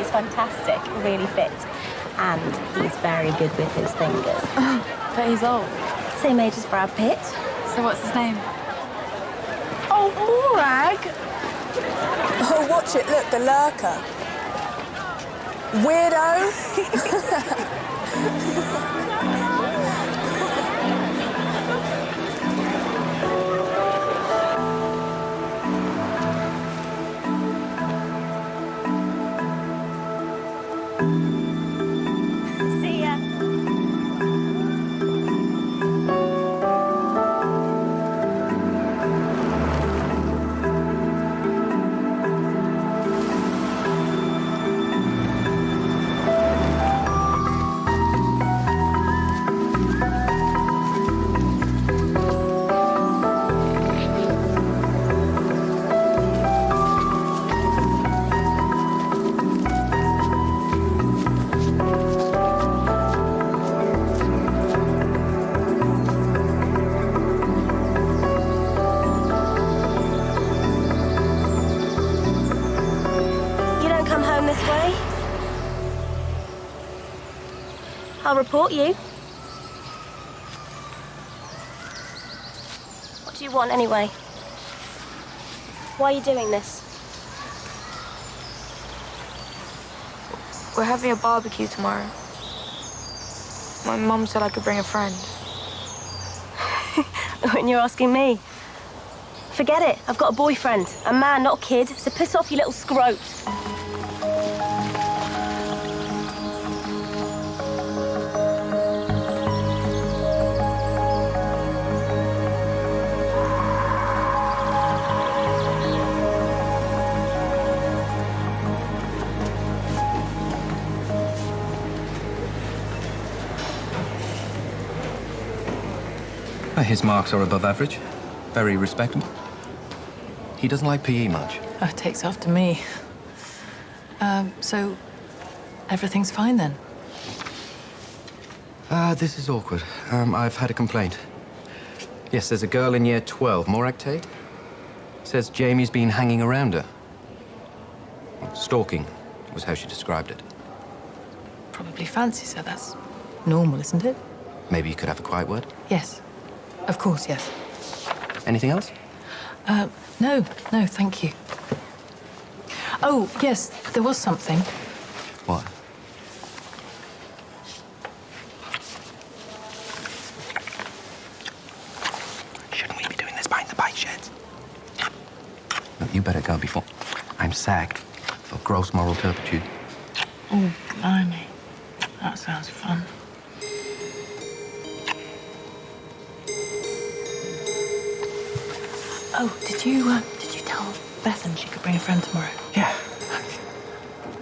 He's fantastic, really fit. And he's very good with his fingers. But he's old. Same age as Brad Pitt. So what's his name? Oh, Morag! Oh, watch it. Look, the lurker. Weirdo. See ya. This way. I'll report you. What do you want anyway? Why are you doing this? We're having a barbecue tomorrow. My mum said I could bring a friend. When you're asking me. Forget it. I've got a boyfriend. A man, not a kid. So piss off, you little scrote. His marks are above average. Very respectable. He doesn't like PE much. Oh, it takes after me. So, everything's fine then? This is awkward. I've had a complaint. Yes, there's a girl in year 12, Morag Tate. Says Jamie's been hanging around her. Stalking was how she described it. Probably fancies her. That's normal, isn't it? Maybe you could have a quiet word? Yes. Of course, yes. Anything else? No, thank you. Oh, yes, there was something. What? Shouldn't we be doing this behind the bike sheds? No, you better go before I'm sacked for gross moral turpitude. Oh, blimey. That sounds fun. Oh, did you tell Bethan she could bring a friend tomorrow? Yeah.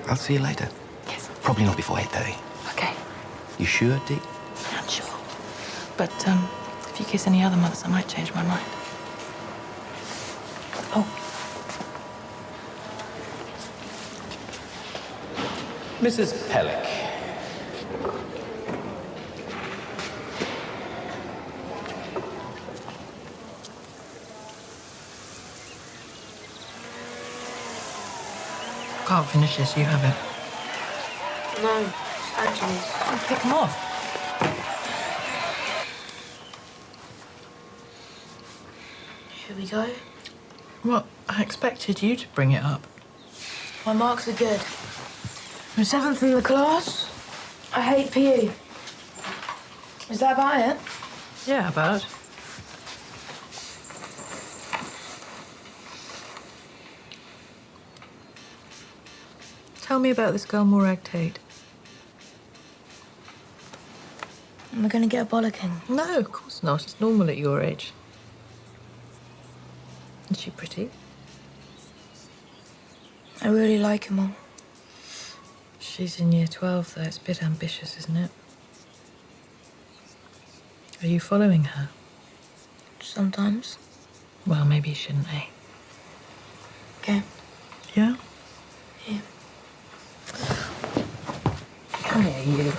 I'll see you later. Yes. Probably not before 8:30. Okay. You sure, Dee? I'm sure. But, if you kiss any other mothers, I might change my mind. Oh. Mrs. Pellick. Can't finish this, you have it. No, Angela's. I'll pick them off. Here we go. Well, I expected you to bring it up. My marks are good. I'm 7th in the class. I hate PE. Is that about it? Yeah, about. Tell me about this girl, Morag Tate. Am I going to get a bollocking? No, of course not. It's normal at your age. Is she pretty? I really like her, Mum. She's in year 12, though. It's a bit ambitious, isn't it? Are you following her? Sometimes. Well, maybe you shouldn't, eh? Okay. Yeah? Yeah. Come here, you.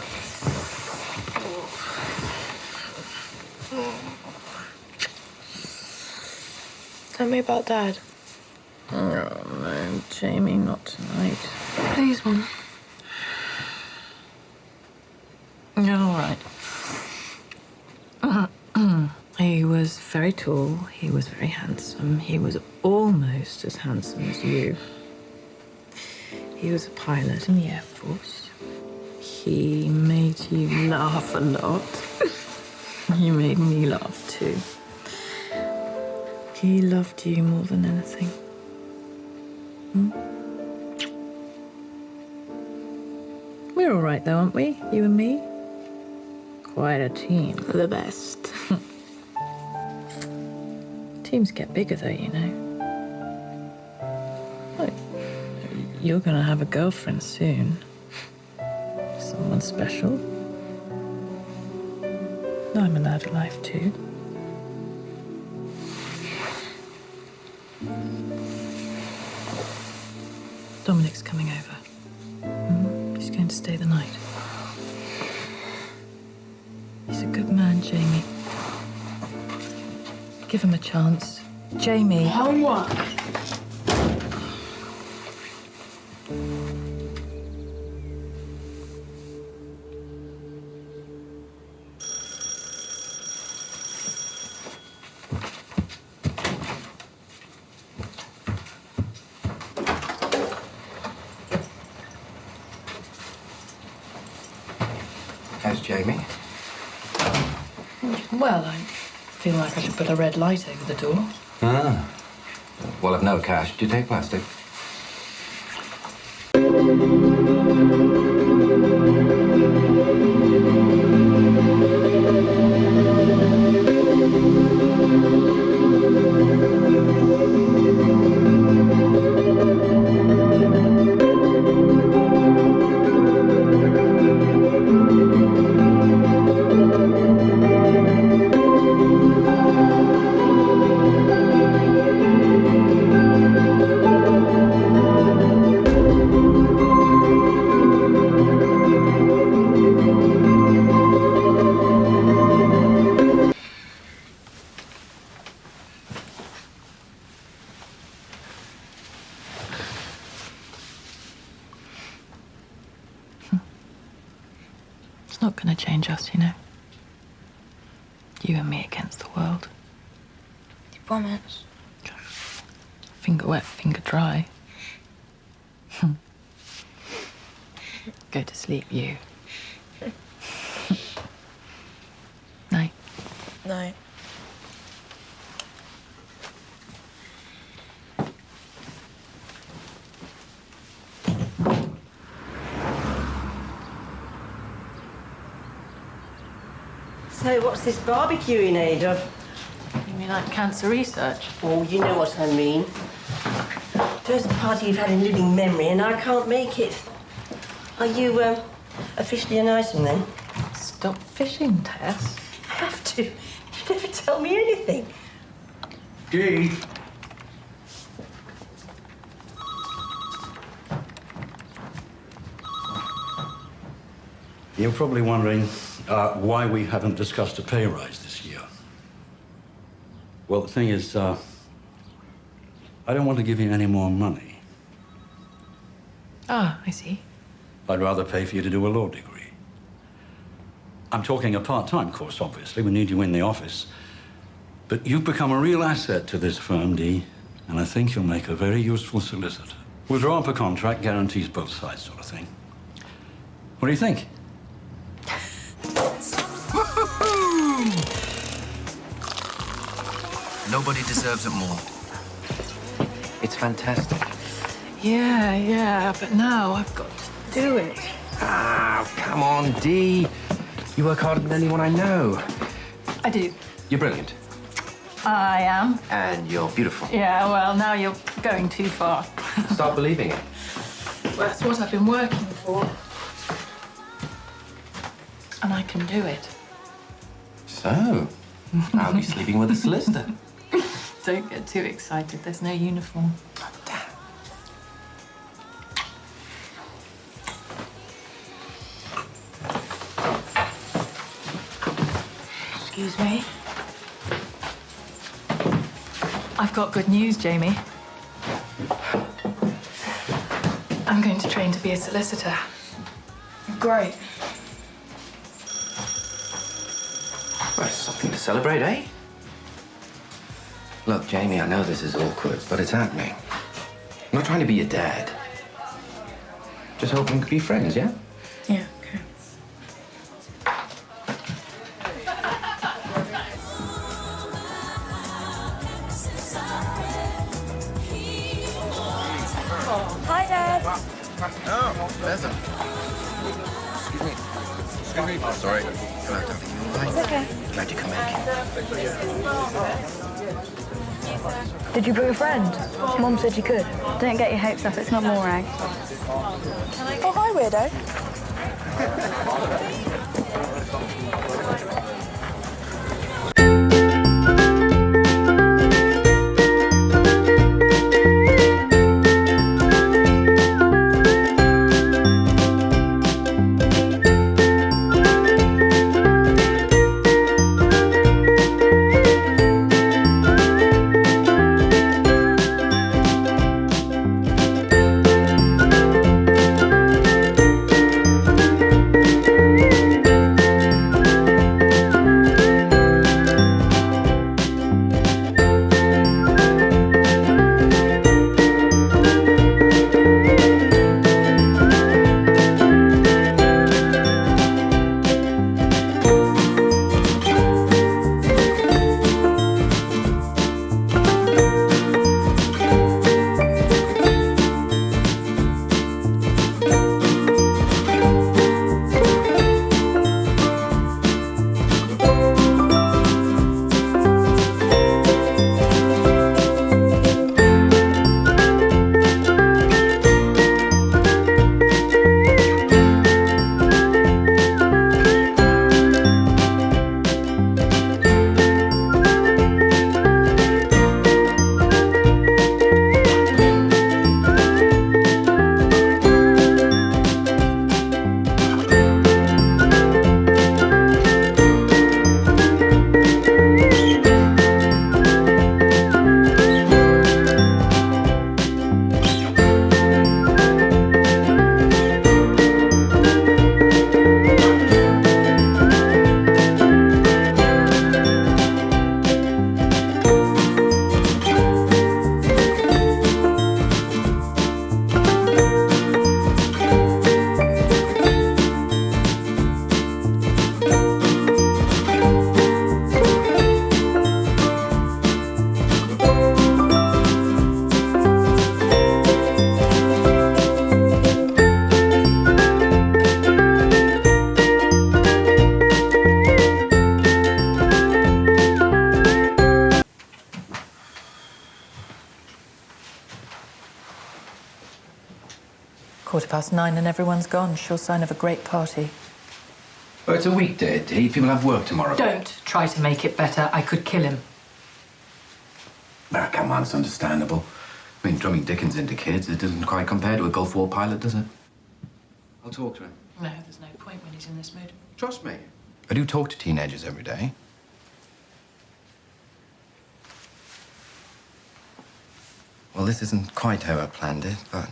Tell me about Dad. Oh, no, Jamie, not tonight. Please, Mum. All right. He was very tall, he was very handsome, he was almost as handsome as you. He was a pilot in the Air Force. He made you laugh a lot. He made me laugh too. He loved you more than anything. We're all right though, aren't we? You and me? Quite a team. The best. Teams get bigger though, you know. Look, you're gonna have a girlfriend soon. Someone special. I'm allowed a life too. Dominic's coming over. He's going to stay the night. He's a good man, Jamie. Give him a chance. Jamie. Homework. How's Jamie? Well, I feel like I should put a red light over the door. Ah. Well, I've no cash. Do you take plastic? It's not going to change us, you know. You and me against the world. You promise? Finger wet, finger dry. Go to sleep, you. Night. No. So what's this barbecue in aid of? You mean like cancer research? Oh, you know what I mean. First party you've had in living memory, and I can't make it. Are you, officially an item then? Stop fishing, Tess. I have to. You never tell me anything. Dee. You're probably wondering why we haven't discussed a pay rise this year. Well, the thing is, I don't want to give you any more money. Ah, I see. I'd rather pay for you to do a law degree. I'm talking a part-time course, obviously. We need you in the office. But you've become a real asset to this firm, Dee, and I think you'll make a very useful solicitor. We'll draw up a contract, guarantees both sides sort of thing. What do you think? Nobody deserves it more. It's fantastic. Yeah, but now I've got to do it. Ah, come on, Dee. You work harder than anyone I know. I do. You're brilliant. I am. And you're beautiful. Yeah, well, now you're going too far. Start believing it. Well, that's what I've been working for. And I can do it. So, I'll be sleeping with a solicitor. Don't get too excited. There's no uniform. Oh, damn. Excuse me. I've got good news, Jamie. I'm going to train to be a solicitor. Great. celebrate, eh? Look, Jamie, I know this is awkward, but it's happening. I'm not trying to be your dad. Just hoping we could be friends, yeah? Yeah, okay. Hi, Dad. Oh, Bethel. Excuse me. Excuse me. Oh, sorry. Hello, darling. You all right? It's okay. Glad you come in. Did you bring a friend? Mom said you could. Don't get your hopes up, it's not Morag. Oh, hi, weirdo. "9:15 and everyone's gone. Sure sign of a great party." Well, it's a weekday, Dee. People have work tomorrow. Don't try to make it better. I could kill him. Ah, come on, it's understandable. I mean, drumming Dickens into kids, it doesn't quite compare to a Gulf War pilot, does it? I'll talk to him. No, there's no point when he's in this mood. Trust me. I do talk to teenagers every day. Well, this isn't quite how I planned it, but...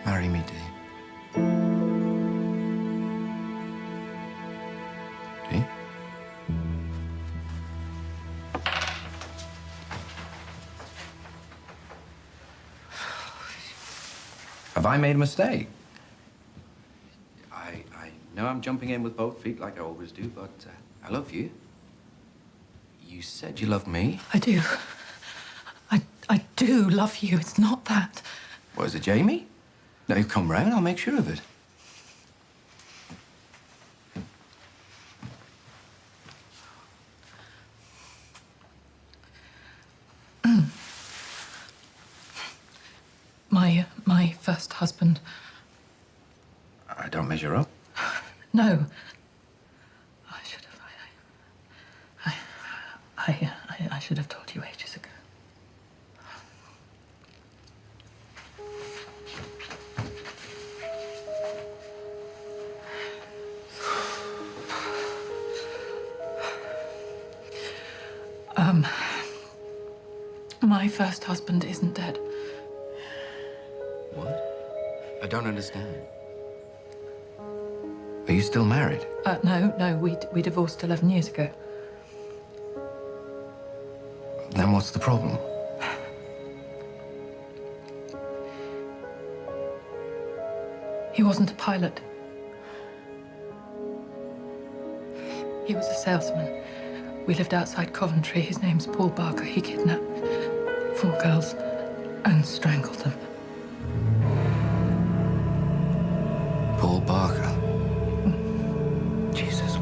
Marry me, Dee. Dee? Have I made a mistake? I know I'm jumping in with both feet like I always do, but I love you. You said you love me. I do. I do love you. It's not that. What, is it Jamie? Now you come round, I'll make sure of it. My first husband. I don't measure up. No. I should have told you ages ago. My first husband isn't dead. What? I don't understand. Are you still married? No, we divorced 11 years ago. Then what's the problem? He wasn't a pilot. He was a salesman. We lived outside Coventry. His name's Paul Barker. He kidnapped 4 girls and strangled them. Paul Barker? Jesus.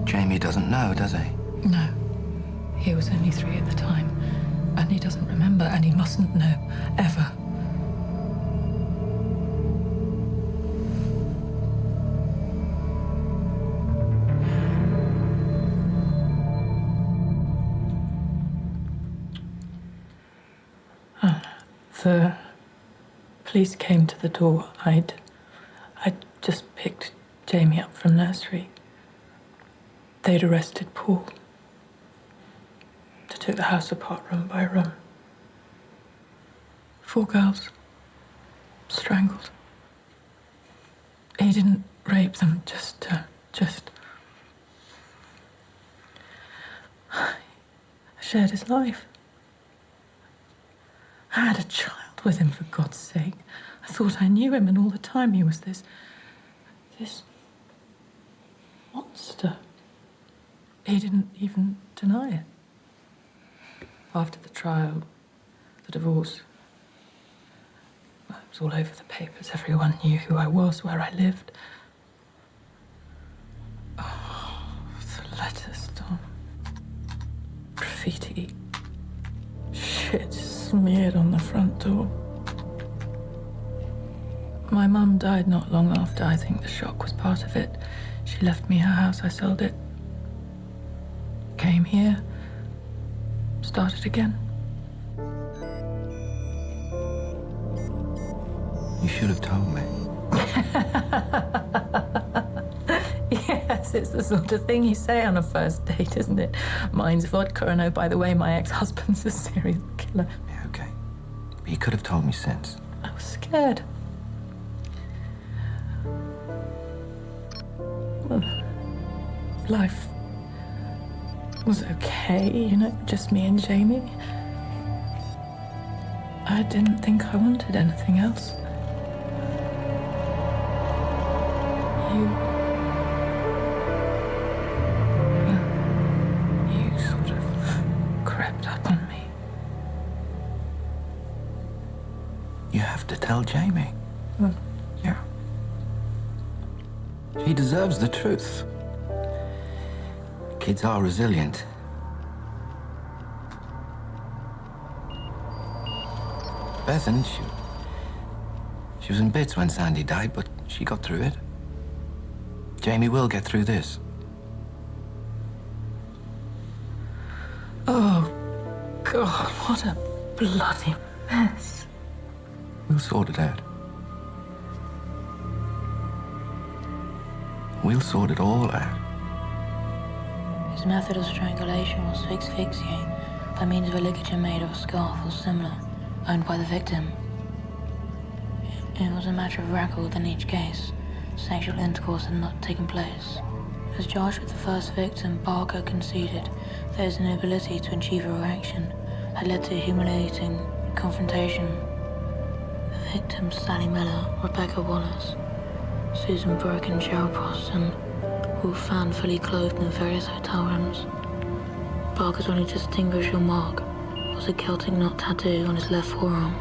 Jamie doesn't know, does he? No. He was only 3 at the time. And he doesn't remember, and he mustn't know, ever. The police came to the door. I'd just picked Jamie up from nursery. They'd arrested Paul. They took the house apart room by room. 4 girls. Strangled. He didn't rape them, just shared his life. I had a child with him, for God's sake. I thought I knew him, and all the time he was this monster. He didn't even deny it. After the trial, the divorce, well, it was all over the papers. Everyone knew who I was, where I lived. Oh, the letters, Tom. Graffiti. Shit smeared on the front door. My mum died not long after. I think the shock was part of it. She left me her house, I sold it. Came here. Started again. You should have told me. Yes, it's the sort of thing you say on a first date, isn't it? Mine's vodka, and oh, by the way, my ex-husband's a serial killer. Yeah, okay. But you could have told me since. I was scared. Well, life was okay, you know, just me and Jamie. I didn't think I wanted anything else. You sort of crept up on me. You have to tell Jamie. Yeah. He deserves the truth. Kids are resilient. Bethan, she was in bits when Sandy died, but she got through it. Jamie will get through this. Oh, God, what a bloody mess. We'll sort it out. We'll sort it all out. His method of strangulation was to asphyxiate by means of a ligature made of a scarf or similar, owned by the victim. It was a matter of record in each case. Sexual intercourse had not taken place. As charged with the first victim, Barker conceded that his inability to achieve erection had led to a humiliating confrontation. The victims, Sally Miller, Rebecca Wallace, Susan Burke and Cheryl Proston, were found fully clothed in various hotel rooms. Barker's only distinguishable mark was a Celtic knot tattoo on his left forearm.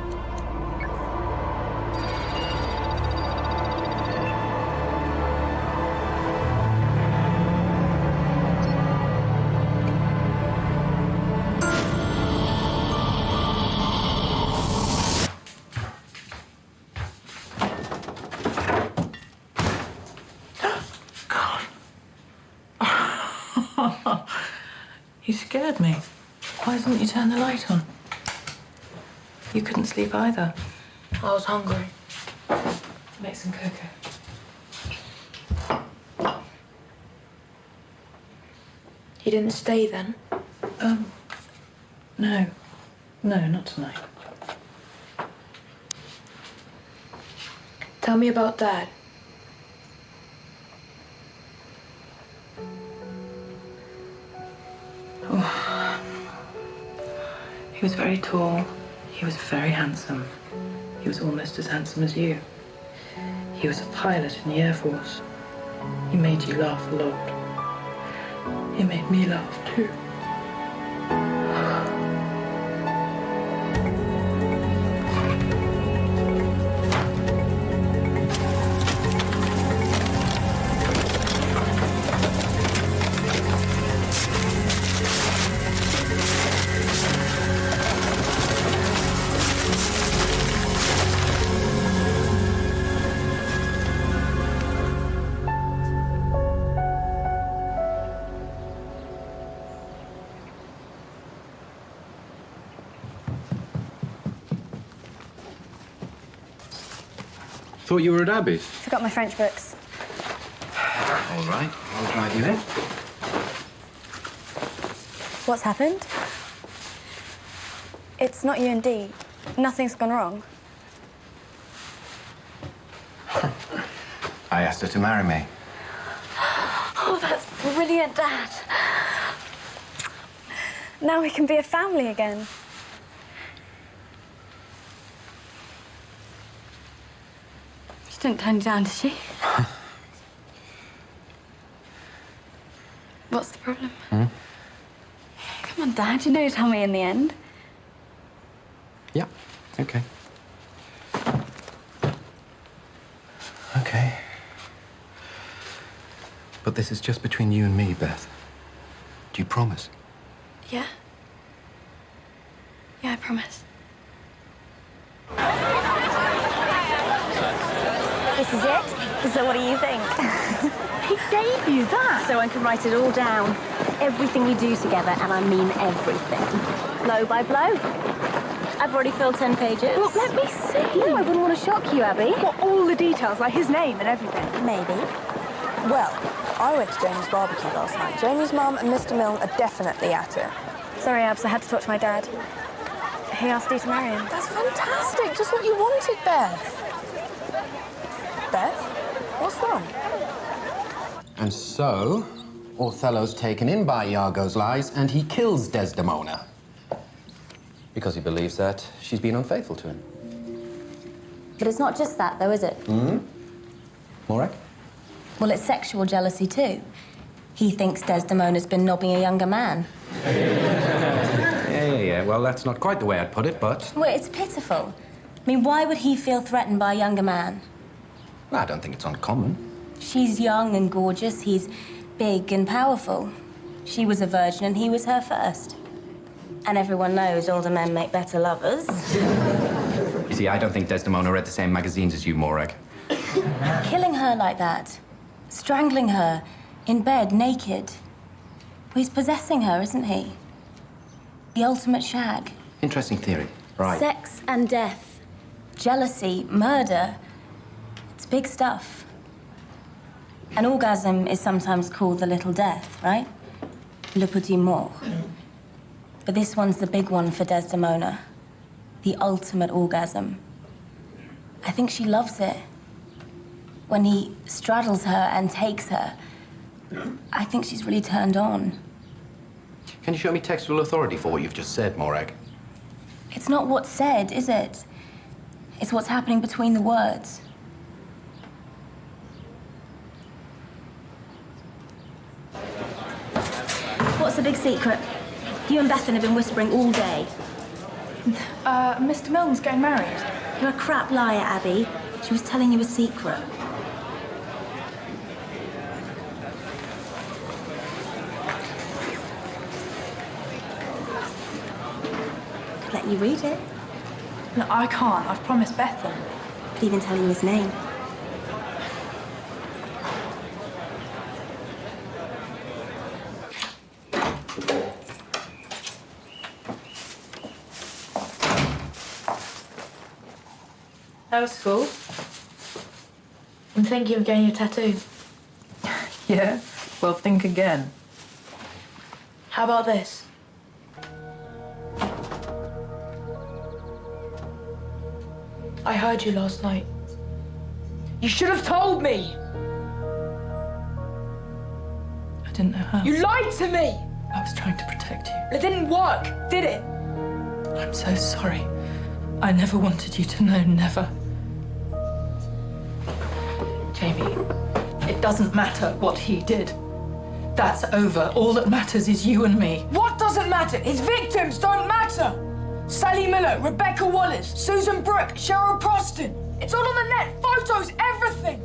scared me. Why didn't you turn the light on? You couldn't sleep either. I was hungry. Make some cocoa. He didn't stay then? No. No, not tonight. Tell me about Dad. He was very tall. He was very handsome. He was almost as handsome as you. He was a pilot in the Air Force. He made you laugh a lot. He made me laugh too. Thought you were at Abby's. Forgot my French books. All right, I'll drive you in. What's happened? It's not you and Dee. Nothing's gone wrong. I asked her to marry me. Oh, that's brilliant, Dad. Now we can be a family again. She didn't turn you down, did she? What's the problem? Hmm? Come on, Dad. You know you'll tell me in the end. Yeah, okay. Okay. But this is just between you and me, Beth. Do you promise? Yeah. Yeah, I promise. This is it? So what do you think? He gave you that? So I can write it all down. Everything we do together, and I mean everything. Blow by blow. I've already filled 10 pages. Well, let me see. No, I wouldn't want to shock you, Abby. What, all the details, like his name and everything? Maybe. Well, I went to Jamie's barbecue last night. Jamie's mum and Mr. Milne are definitely at it. Sorry, Abs, I had to talk to my dad. He asked you to marry him. That's fantastic. Just what you wanted, Beth. Beth? What's wrong? And so, Othello's taken in by Iago's lies, and he kills Desdemona. Because he believes that she's been unfaithful to him. But it's not just that, though, is it? Hmm? Morag? Well, it's sexual jealousy, too. He thinks Desdemona's been nobbing a younger man. Yeah. Well, that's not quite the way I'd put it, but... Well, it's pitiful. I mean, why would he feel threatened by a younger man? Well, I don't think it's uncommon. She's young and gorgeous. He's big and powerful. She was a virgin and he was her first. And everyone knows older men make better lovers. You see, I don't think Desdemona read the same magazines as you, Morag. Killing her like that, strangling her, in bed, naked. Well, he's possessing her, isn't he? The ultimate shag. Interesting theory. Right. Sex and death, jealousy, murder. It's big stuff. An orgasm is sometimes called the little death, right? Le petit mort. But this one's the big one for Desdemona. The ultimate orgasm. I think she loves it. When he straddles her and takes her, I think she's really turned on. Can you show me textual authority for what you've just said, Morag? It's not what's said, is it? It's what's happening between the words. What's the big secret? You and Bethan have been whispering all day. Mr. Milne's getting married. You're a crap liar, Abby. She was telling you a secret. Could let you read it. No, I can't. I've promised Bethan. Could even tell you his name. How's school? I'm thinking of getting a tattoo. Yeah? Well, think again. How about this? I heard you last night. You should have told me! I didn't know how. You lied to me! I was trying to protect you. It didn't work, did it? I'm so sorry. I never wanted you to know, never. Jamie, it doesn't matter what he did. That's over. All that matters is you and me. What doesn't matter? His victims don't matter! Sally Miller, Rebecca Wallace, Susan Brooke, Cheryl Proston. It's all on the net. Photos, everything.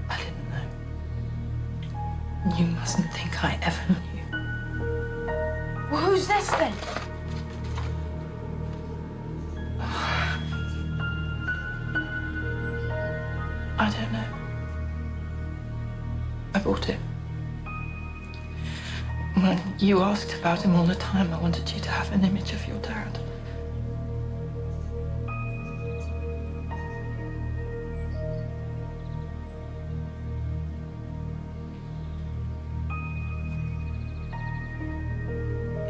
I didn't know. You mustn't think I ever knew. Well, who's this then? I don't know. I bought it. When you asked about him all the time, I wanted you to have an image of your dad.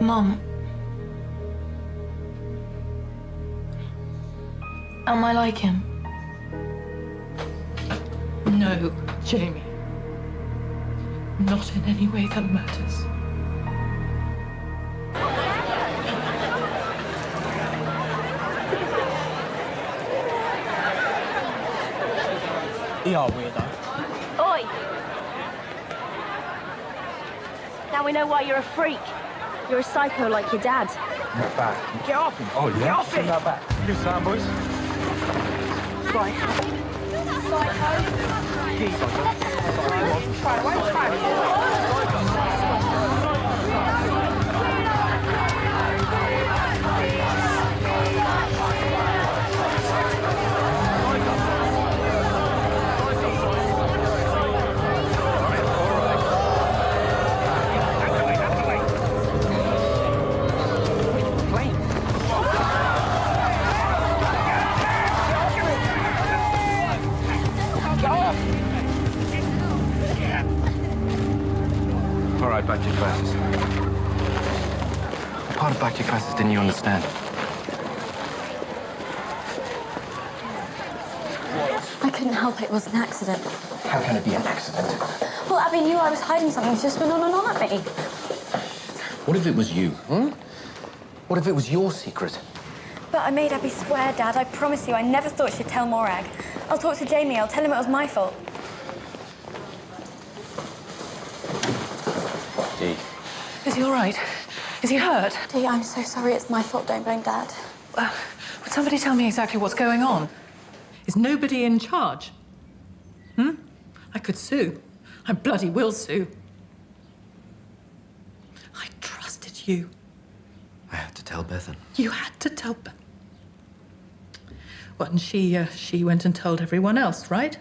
Mum. Am I like him? No, Jamie. Not in any way that matters. You are weirdo. Oi! Now we know why you're a freak. You're a psycho like your dad. Not bad. Get off him. Oh, yeah? Get off him. Not bad. You sound, boys. Psycho. All right, back to your classes. What part of back to your classes didn't you understand? I couldn't help it. It was an accident. How can it be an accident? Well, Abby knew I was hiding something. She just went on and on at me. What if it was you, What if it was your secret? But I made Abby swear, Dad. I promise you, I never thought she'd tell Morag. I'll talk to Jamie. I'll tell him it was my fault. Dee. Is he all right? Is he hurt? Dee, I'm so sorry. It's my fault. Don't blame Dad. Would somebody tell me exactly what's going on? Is nobody in charge? I could sue. I bloody will sue. I trusted you. I had to tell Bethan. You had to tell Beth. Well, and she went and told everyone else, right?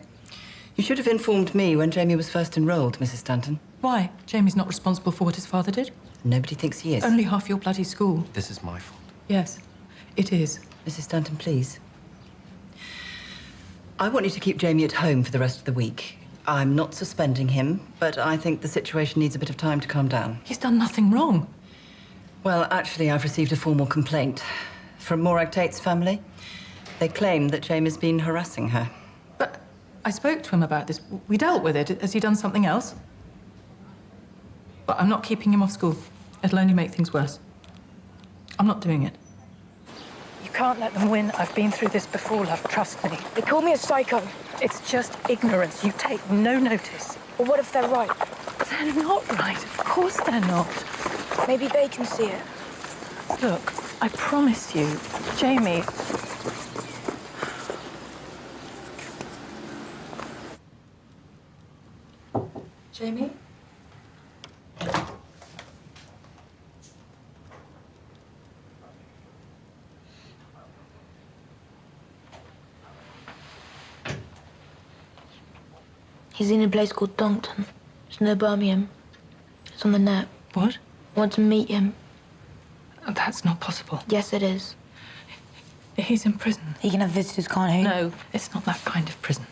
You should have informed me when Jamie was first enrolled, Mrs. Stanton. Why? Jamie's not responsible for what his father did. Nobody thinks he is. Only half your bloody school. This is my fault. Yes, it is. Mrs. Stanton, please. I want you to keep Jamie at home for the rest of the week. I'm not suspending him, but I think the situation needs a bit of time to calm down. He's done nothing wrong. Well, actually, I've received a formal complaint from Morag Tate's family. They claim that Jamie's been harassing her. But I spoke to him about this. We dealt with it. Has he done something else? But I'm not keeping him off school. It'll only make things worse. I'm not doing it. You can't let them win. I've been through this before, love. Trust me. They call me a psycho. It's just ignorance. You take no notice. Well, what if they're right? They're not right. Of course they're not. Maybe they can see it. Look, I promise you, Jamie... Jamie? He's in a place called Donkton. It's near Birmingham. It's on the net. What? I want to meet him. That's not possible. Yes, it is. He's in prison. He can have visitors, can't he? No, it's not that kind of prison.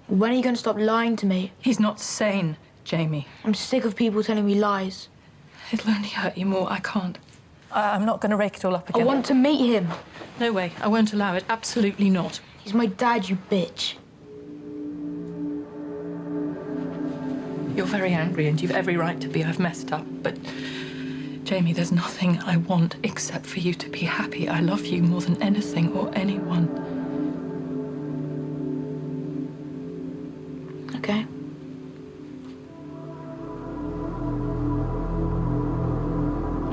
When are you going to stop lying to me? He's not sane, Jamie. I'm sick of people telling me lies. It'll only hurt you more. I can't. I'm not going to rake it all up again. I want to meet him. No way. I won't allow it. Absolutely not. He's my dad, you bitch. You're very angry and you've every right to be. I've messed up, but... Jamie, there's nothing I want except for you to be happy. I love you more than anything or anyone. Okay.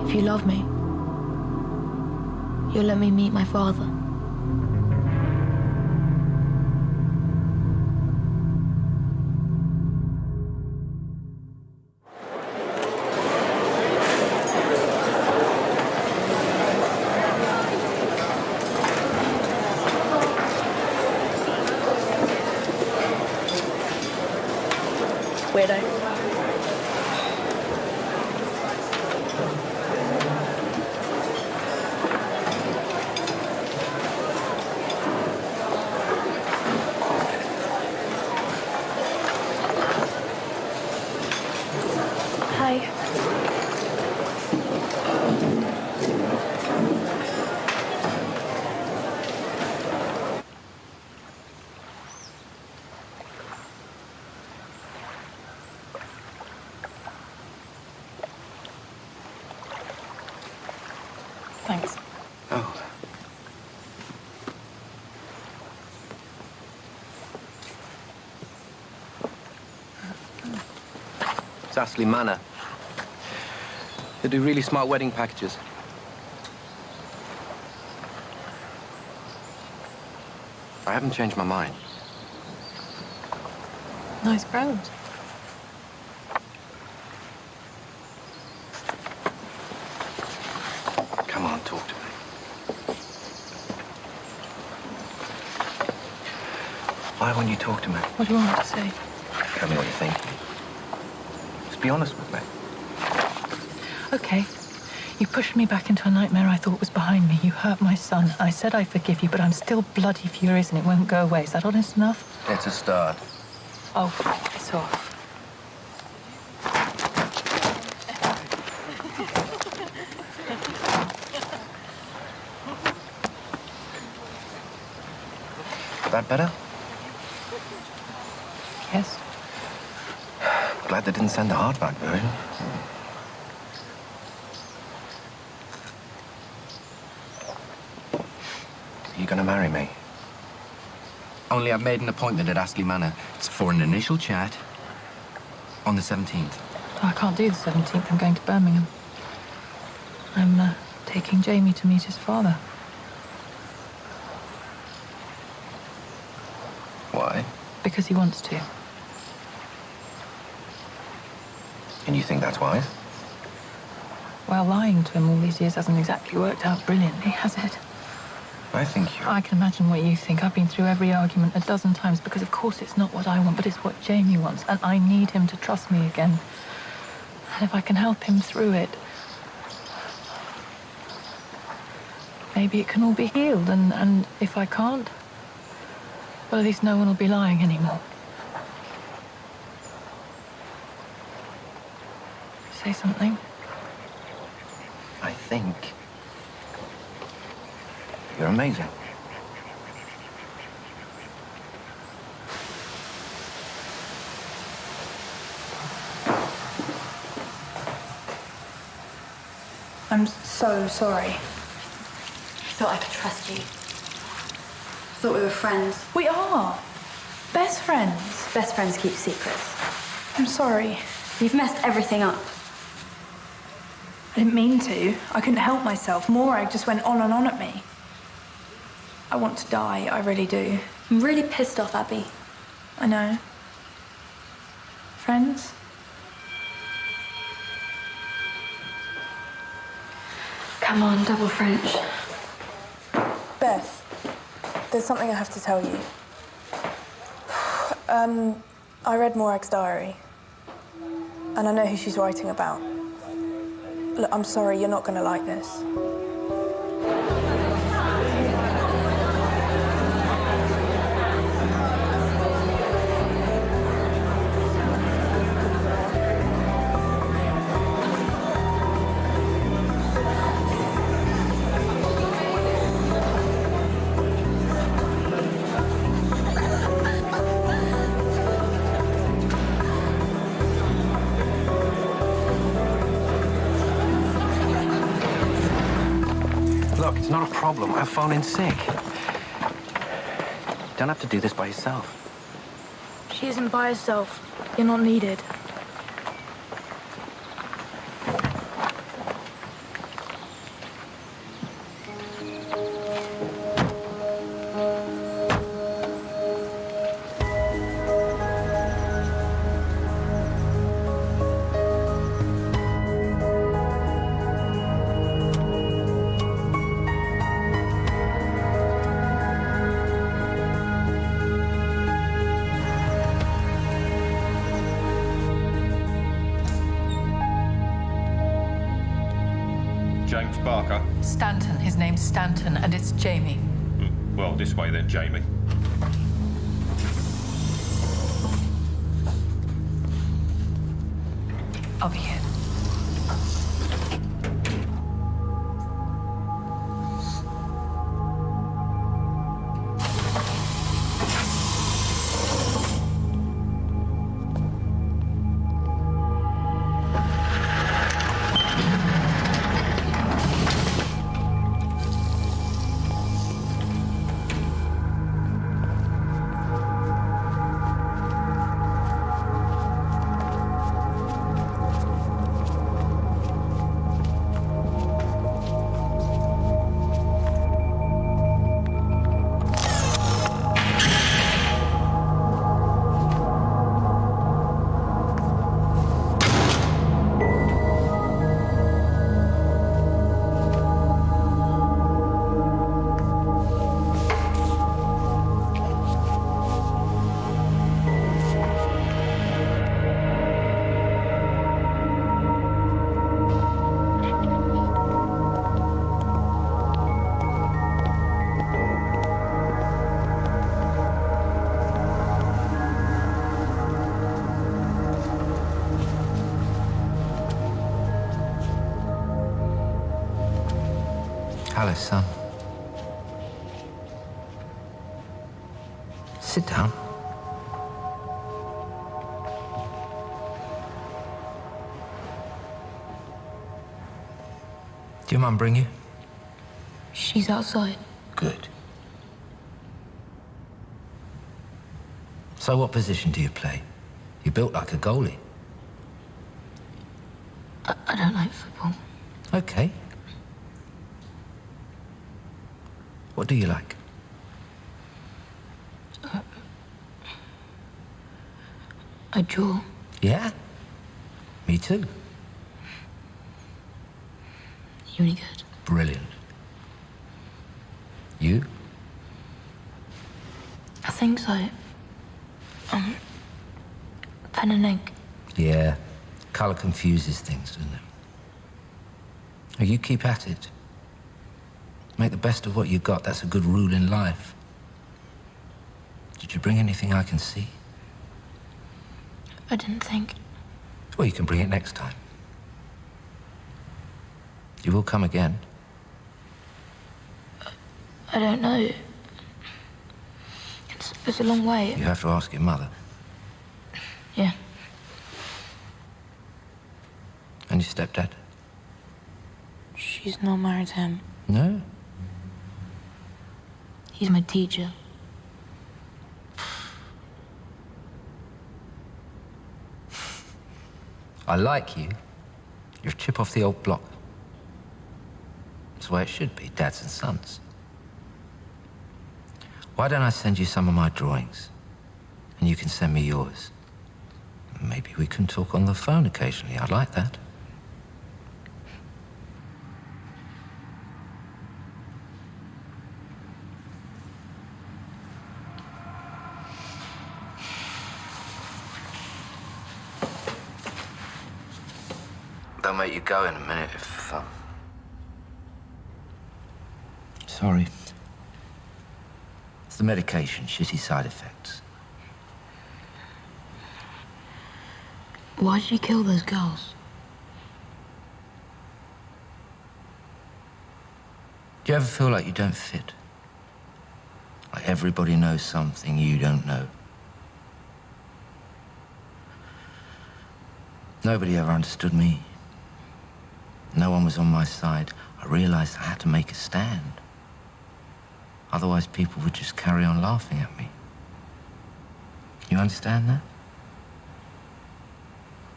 If you love me, you'll let me meet my father. Weirdo. Hi. Thanks. Oh. It's Astley Manor. They do really smart wedding packages. I haven't changed my mind. Nice ground. Come on, talk to me. Why won't you talk to me? What do you want me to say? Tell me what you think. Just be honest with me. Okay. You pushed me back into a nightmare I thought was behind me. You hurt my son. I said I forgive you, but I'm still bloody furious and it won't go away. Is that honest enough? It's a start. Oh, piss off. That better? Yes. Glad they didn't send the hardback version. Are you gonna marry me? Only I've made an appointment at Astley Manor. It's for an initial chat on the 17th. Oh, I can't do the 17th. I'm going to Birmingham. I'm taking Jamie to meet his father. Why? Because he wants to. And you think that's wise? Well, lying to him all these years hasn't exactly worked out brilliantly, has it? I think you... I can imagine what you think. I've been through every argument a dozen times because, of course, it's not what I want, but it's what Jamie wants, and I need him to trust me again. And if I can help him through it, maybe it can all be healed, and if I can't, well, at least no one will be lying anymore. Say something. I think... you're amazing. I'm so sorry. Thought I could trust you. Thought we were friends. We are. Best friends. Best friends keep secrets. I'm sorry. You've messed everything up. I didn't mean to. I couldn't help myself. Morag just went on and on at me. I want to die, I really do. I'm really pissed off, Abby. I know. Friends? Come on, double French. Beth, there's something I have to tell you. I read Morag's diary, and I know who she's writing about. Look, I'm sorry, you're not going to like this. It's not a problem. I'll phone in sick. You don't have to do this by yourself. She isn't by herself. You're not needed. James Barker. Stanton. His name's Stanton, and it's Jamie. Well, this way then, Jamie. I'll be here. Alice, son. Sit down. Did your mum bring you? She's outside. Good. So what position do you play? You're built like a goalie. I don't like football. Okay. What do you like? I draw. Yeah? Me too. You any good? Brilliant. You? I think so. Pen and ink. Yeah. Colour confuses things, doesn't it? Oh, you keep at it. Make the best of what you got. That's a good rule in life. Did you bring anything I can see? I didn't think. Well, you can bring it next time. You will come again. I don't know. It's a long way. You have to ask your mother. Yeah. And your stepdad? She's not married to him. No? He's my teacher. I like you. You're a chip off the old block. That's the way it should be, dads and sons. Why don't I send you some of my drawings? And you can send me yours. Maybe we can talk on the phone occasionally. I'd like that. They'll make you go in a minute if, Sorry. It's the medication, shitty side effects. Why'd she kill those girls? Do you ever feel like you don't fit? Like everybody knows something you don't know? Nobody ever understood me. No one was on my side. I I realized I had to make a stand. Otherwise, people would just carry on laughing at me. Can you understand that?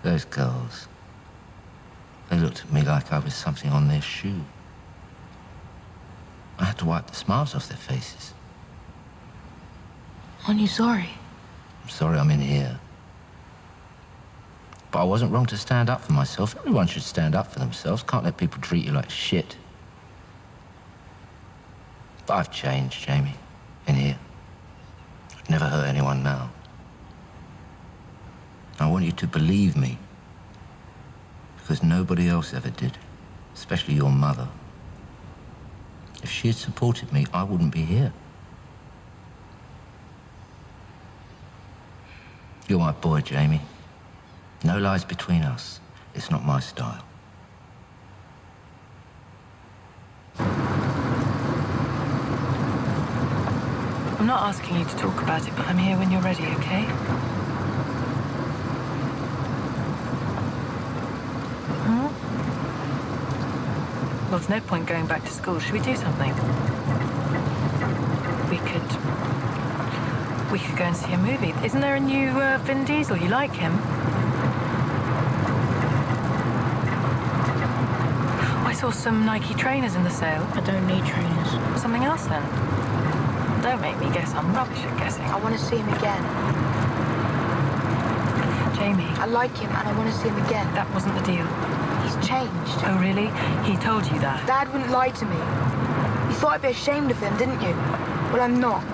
Those girls, they looked at me like I was something on their shoe. I had to wipe the smiles off their faces. Aren't you sorry? I'm sorry I'm in here. But I wasn't wrong to stand up for myself. Everyone should stand up for themselves. Can't let people treat you like shit. But I've changed, Jamie, in here. I'd never hurt anyone now. I want you to believe me, because nobody else ever did, especially your mother. If she had supported me, I wouldn't be here. You're my boy, Jamie. No lies between us. It's not my style. I'm not asking you to talk about it, but I'm here when you're ready, okay? Well, there's no point going back to school. Should we do something? We could go and see a movie. Isn't there a new Vin Diesel? You like him? I saw some Nike trainers in the sale. I don't need trainers. Something else then? Don't make me guess. I'm rubbish at guessing. I want to see him again. Jamie. I like him and I want to see him again. That wasn't the deal. He's changed. Oh, really? He told you that? Dad wouldn't lie to me. You thought I'd be ashamed of him, didn't you? Well, I'm not.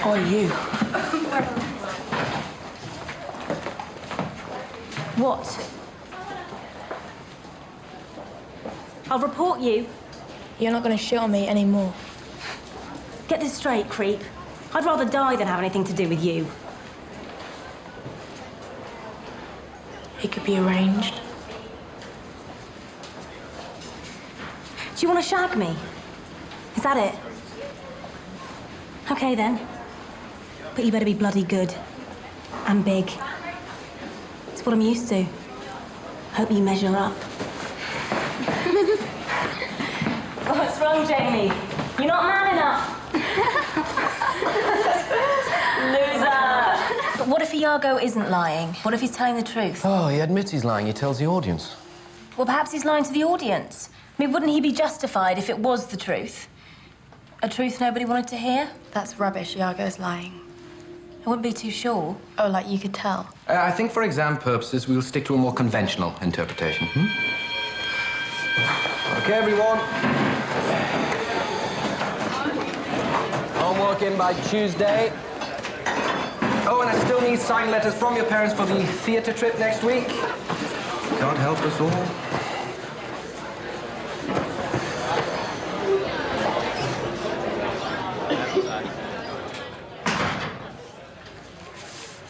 Who are you? What? I'll report you. You're not going to shit on me anymore. Get this straight, creep. I'd rather die than have anything to do with you. It could be arranged. Do you want to shag me? Is that it? Okay, then. But you better be bloody good. And big. It's what I'm used to. Hope you measure up. What's wrong, Jamie? You're not man enough. Loser. But what if Iago isn't lying? What if he's telling the truth? Oh, he admits he's lying. He tells the audience. Well, perhaps he's lying to the audience. I mean, wouldn't he be justified if it was the truth? A truth nobody wanted to hear? That's rubbish. Iago's lying. I wouldn't be too sure. Oh, like you could tell. I think for exam purposes, we'll stick to a more conventional interpretation. Okay, everyone. Homework in by Tuesday. Oh, and I still need signed letters from your parents for the theatre trip next week. God help us all.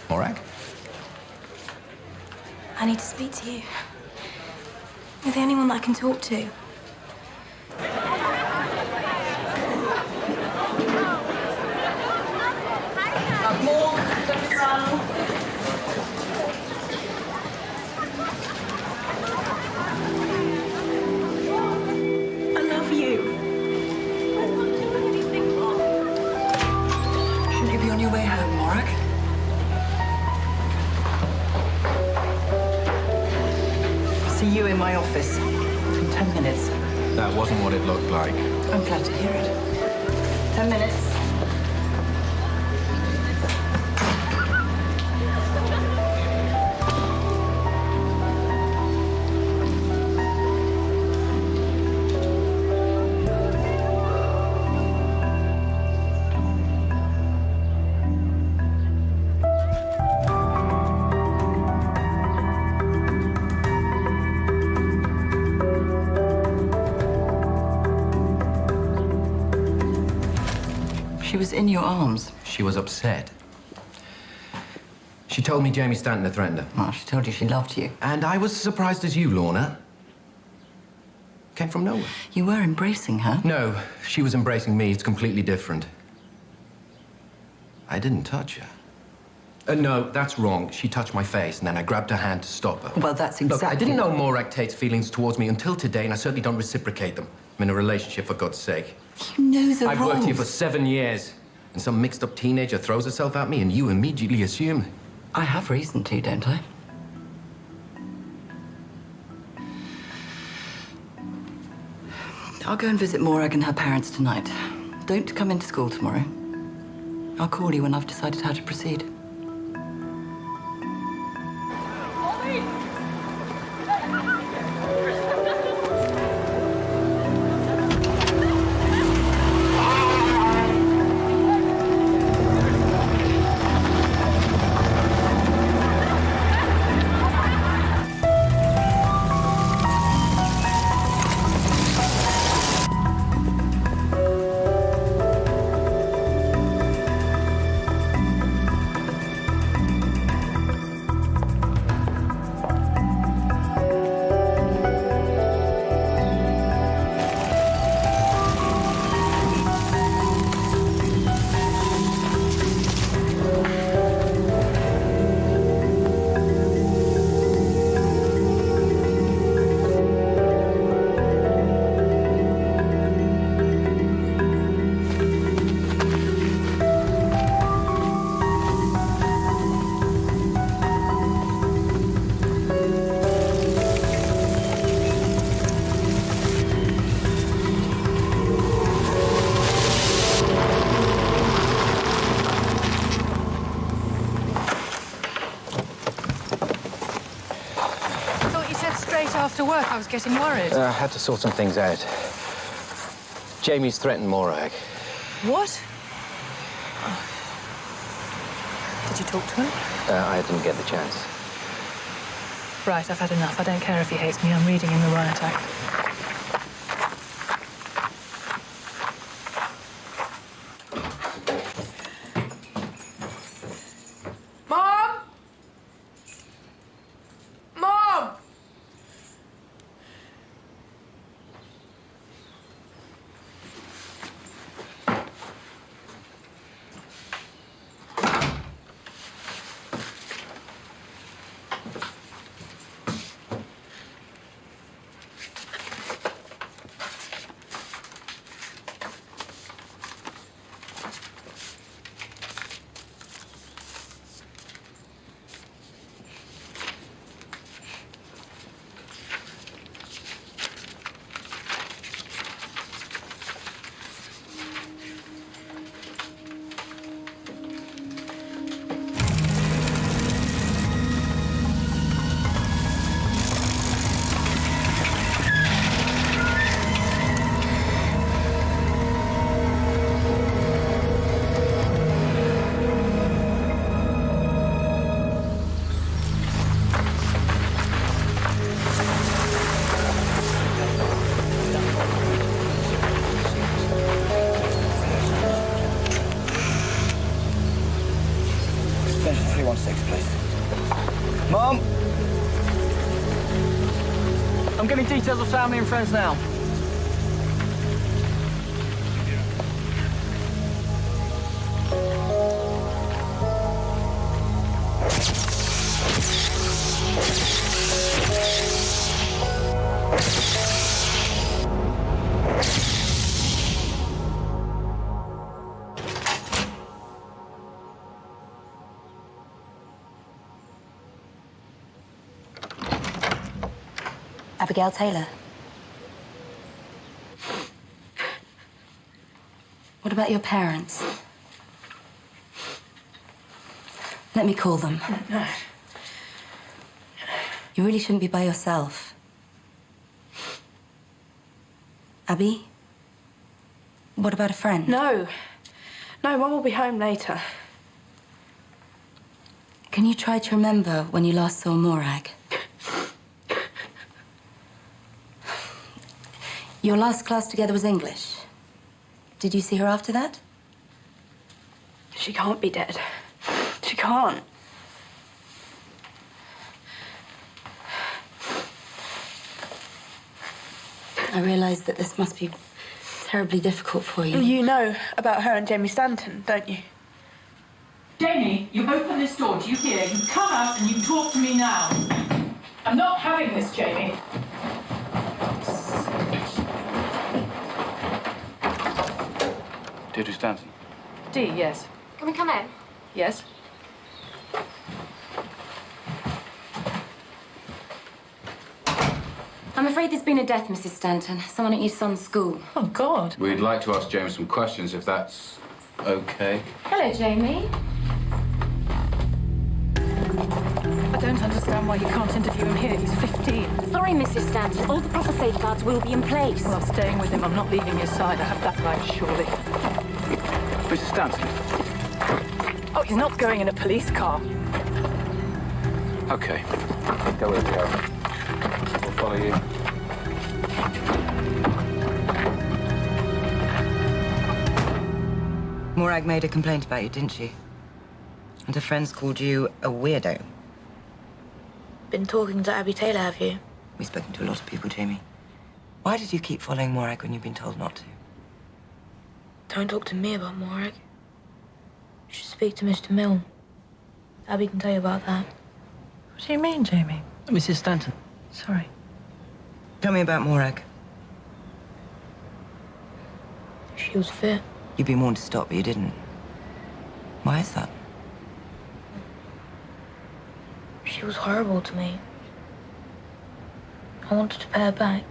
Morag? I need to speak to you. You're the only one that I can talk to. I love you. Shouldn't you be on your way home, Morag? See you in my office in 10 minutes. That wasn't what it looked like. I'm glad to hear it. 10 minutes. was in your arms. She was upset. She told me Jamie Stanton had threatened her. Well, she told you she loved you. And I was as surprised as you, Lorna. Came from nowhere. You were embracing her. No, she was embracing me. It's completely different. I didn't touch her. No, that's wrong. She touched my face, and then I grabbed her hand to stop her. Well, that's exactly... Look, I didn't know Morag Tate's feelings towards me until today, and I certainly don't reciprocate them. I'm in a relationship, for God's sake. You know the I've worked here for 7 years, and some mixed-up teenager throws herself at me, and you immediately assume... I have reason to, don't I? I'll go and visit Morag and her parents tonight. Don't come into school tomorrow. I'll call you when I've decided how to proceed. After work, I was getting worried. I had to sort some things out. Jamie's threatened Morag. What? Oh. Did you talk to him? I didn't get the chance. Right, I've had enough. I don't care if he hates me. I'm reading him the riot act. Mom! I'm getting details of family and friends now. Abigail Taylor. What about your parents? Let me call them. No. You really shouldn't be by yourself. Abby? What about a friend? No. No, Mum will be home later. Can you try to remember when you last saw Morag? Your last class together was English. Did you see her after that? She can't be dead. She can't. I realise that this must be terribly difficult for you. You know about her and Jamie Stanton, don't you? Jamie, you open this door, do you hear? You come out and you talk to me now. I'm not having this, Jamie. Deirdre Stanton. Dee, yes. Can we come in? Yes. I'm afraid there's been a death, Mrs. Stanton. Someone at your son's school. Oh, God. We'd like to ask James some questions, if that's okay. Hello, Jamie. I don't understand why you can't interview him here. He's 15. Sorry, Mrs. Stanton. All the proper safeguards will be in place. Well, I'm staying with him. I'm not leaving his side. I have that right, surely. Mrs. Stanton. Oh, he's not going in a police car. Okay. Go with Joe. We'll follow you. Morag made a complaint about you, didn't she? And her friends called you a weirdo. Been talking to Abby Taylor, have you? We've spoken to a lot of people, Jamie. Why did you keep following Morag when you've been told not to? Don't talk to me about Morag. You should speak to Mr. Milne. Abby can tell you about that. What do you mean, Jamie? Mrs. Stanton. Sorry. Tell me about Morag. She was fit. You'd been warned to stop, but you didn't. Why is that? She was horrible to me. I wanted to pay her back.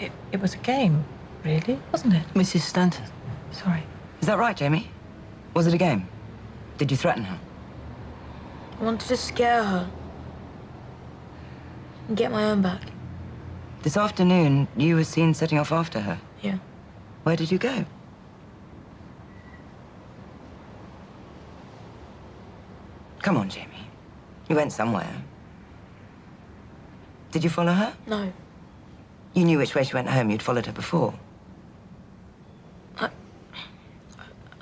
It was a game, really, wasn't it? Mrs. Stanton. Sorry. Is that right, Jamie? Was it a game? Did you threaten her? I wanted to scare her. And get my own back. This afternoon, you were seen setting off after her. Yeah. Where did you go? Come on, Jamie. You went somewhere. Did you follow her? No. You knew which way she went home. You'd followed her before.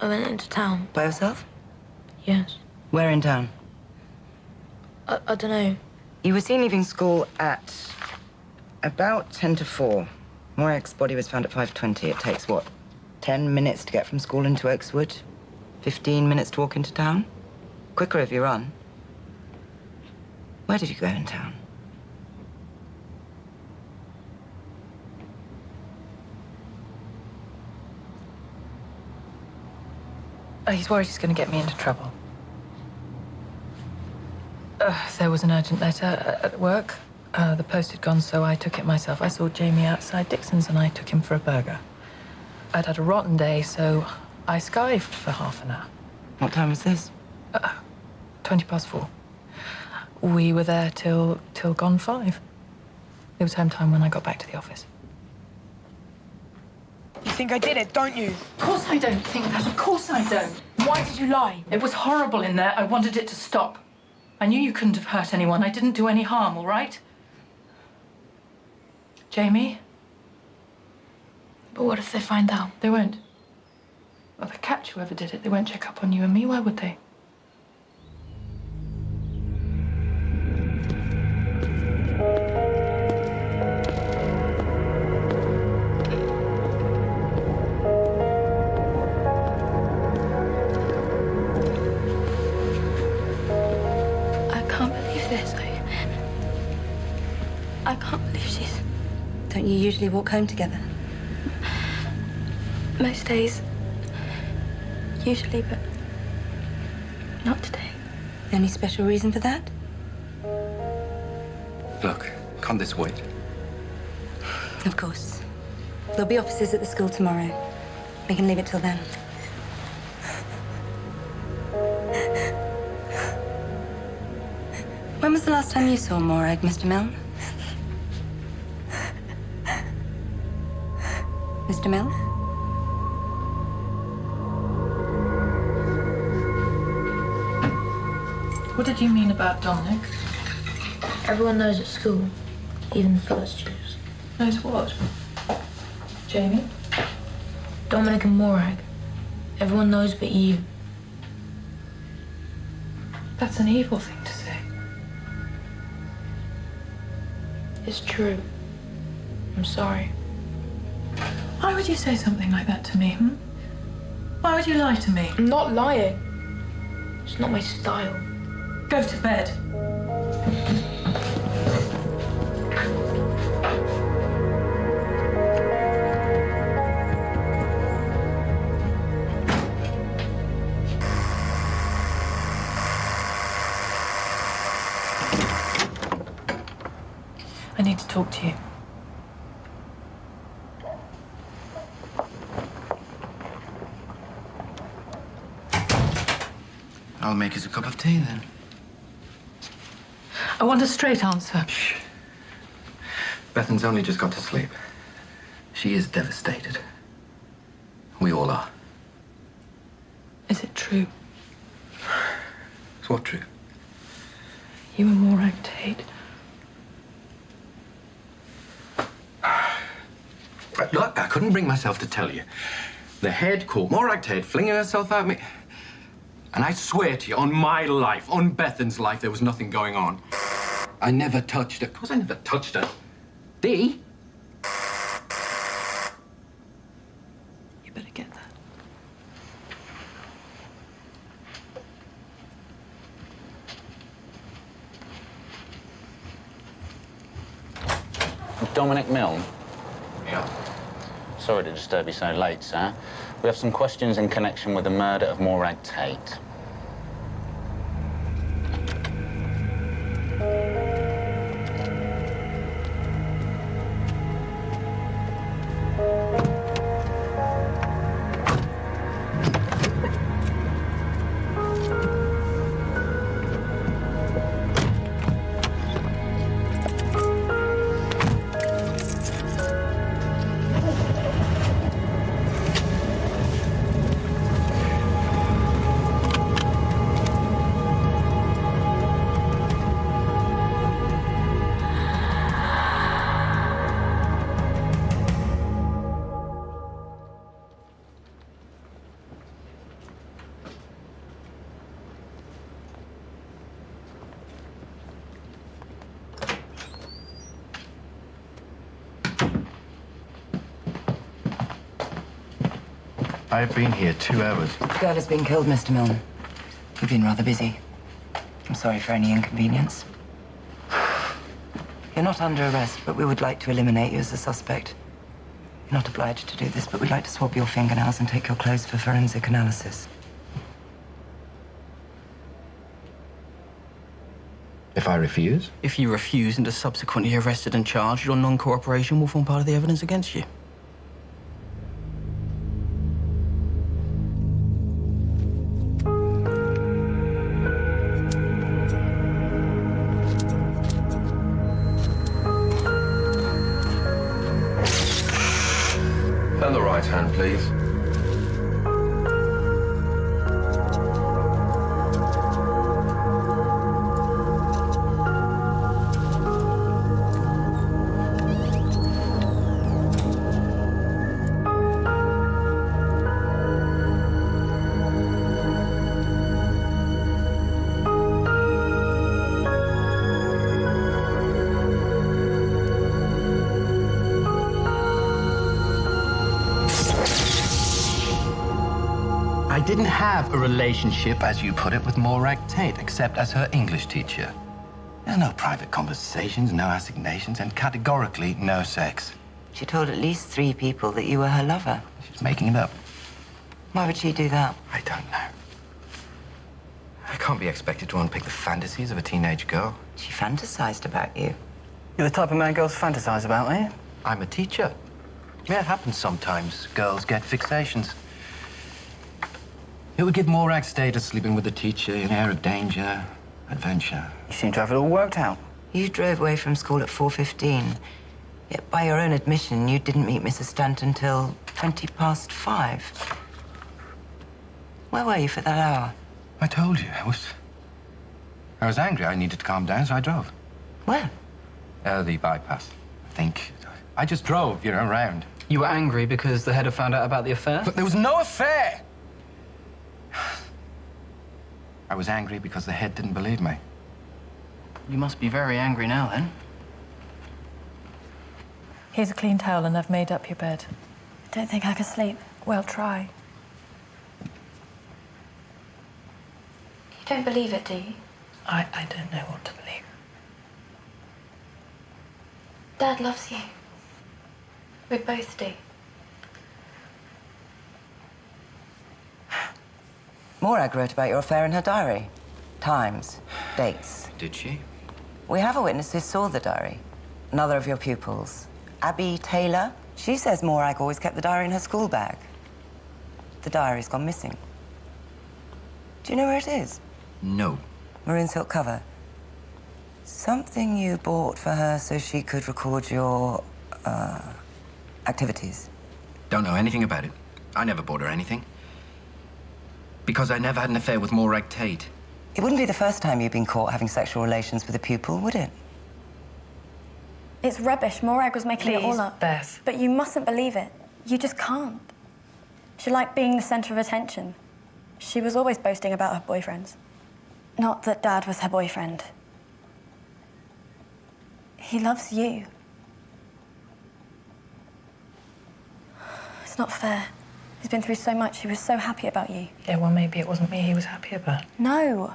I went into town. By yourself? Yes. Where in town? I don't know. You were seen leaving school at about 10 to 4. Morag's body was found at 5:20. It takes, what, 10 minutes to get from school into Oakswood? 15 minutes to walk into town? Quicker if you run. Where did you go in town? He's worried he's going to get me into trouble. There was an urgent letter at work. The post had gone, so I took it myself. I saw Jamie outside Dixon's and I took him for a burger. I'd had a rotten day, so I skived for half an hour. What time was this? 4:20. We were there till gone 5. It was home time when I got back to the office. You think I did it, don't you? Of course I don't think that. Of course I don't. Why did you lie? It was horrible in there. I wanted it to stop. I knew you couldn't have hurt anyone. I didn't do any harm, all right? Jamie? But what if they find out? They won't. Well, they'll catch whoever did it. They won't check up on you and me. Why would they? I can't believe she's... Don't you usually walk home together? Most days. Usually, but not today. Any special reason for that? Look, can't this wait? Of course. There'll be officers at the school tomorrow. We can leave it till then. When was the last time you saw Morag, Mr. Milne? Mr. Milne? What did you mean about Dominic? Everyone knows at school, even the first years. Knows what? Jamie? Dominic and Morag. Everyone knows but you. That's an evil thing to say. It's true. I'm sorry. Why would you say something like that to me, hmm? Why would you lie to me? I'm not lying. It's not my style. Go to bed. I need to talk to you. I'll make us a cup of tea then. I want a straight answer. Shh. Bethan's only just got to sleep. She is devastated. We all are. Is it true? Is what true? You and Morag Tate. Look, I couldn't bring myself to tell you. The head caught Morag Tate flinging herself at me. And I swear to you, on my life, on Bethan's life, there was nothing going on. I never touched her. Of course I never touched her. Dee? You better get that. Dominic Milne. Yeah. Sorry to disturb you so late, sir. We have some questions in connection with the murder of Morag Tate. I've been here 2 hours. The girl has been killed, Mr. Milne. We've been rather busy. I'm sorry for any inconvenience. You're not under arrest, but we would like to eliminate you as a suspect. You're not obliged to do this, but we'd like to swab your fingernails and take your clothes for forensic analysis. If I refuse? If you refuse and are subsequently arrested and charged, your non-cooperation will form part of the evidence against you. Turn the right hand, please. I didn't have a relationship, as you put it, with Morag Tate, except as her English teacher. There are no private conversations, no assignations, and categorically no sex. She told at least 3 people that you were her lover. She's making it up. Why would she do that? I don't know. I can't be expected to unpick the fantasies of a teenage girl. She fantasized about you. You're the type of man girls fantasize about, eh? I'm a teacher. Yeah, it happens sometimes. Girls get fixations. It would give Morag status sleeping with the teacher, an air of danger, adventure. You seem to have it all worked out. You drove away from school at 4:15. Yet by your own admission, you didn't meet Mrs. Stanton till 5:20. Where were you for that hour? I told you, I was angry. I needed to calm down, so I drove. Where? The bypass. I think. I just drove, around. You were angry because the head had found out about the affair? But there was no affair! I I was angry because the head didn't believe me. You must be very angry now, then. Here's a clean towel and I've made up your bed. I don't think I could sleep. Well, try. You don't believe it, do you? I don't know what to believe. Dad loves you. We both do. Morag wrote about your affair in her diary. Times, dates. Did she? We have a witness who saw the diary. Another of your pupils, Abby Taylor. She says Morag always kept the diary in her school bag. The diary's gone missing. Do you know where it is? No. Maroon silk cover. Something you bought for her so she could record your, activities. Don't know anything about it. I never bought her anything. Because I never had an affair with Morag Tate. It wouldn't be the first time you've been caught having sexual relations with a pupil, would it? It's rubbish. Morag was making it all up. Beth. But you mustn't believe it. You just can't. She liked being the centre of attention. She was always boasting about her boyfriends. Not that Dad was her boyfriend. He loves you. It's not fair. He's been through so much. He was so happy about you. Yeah, well, maybe it wasn't me he was happy about. No.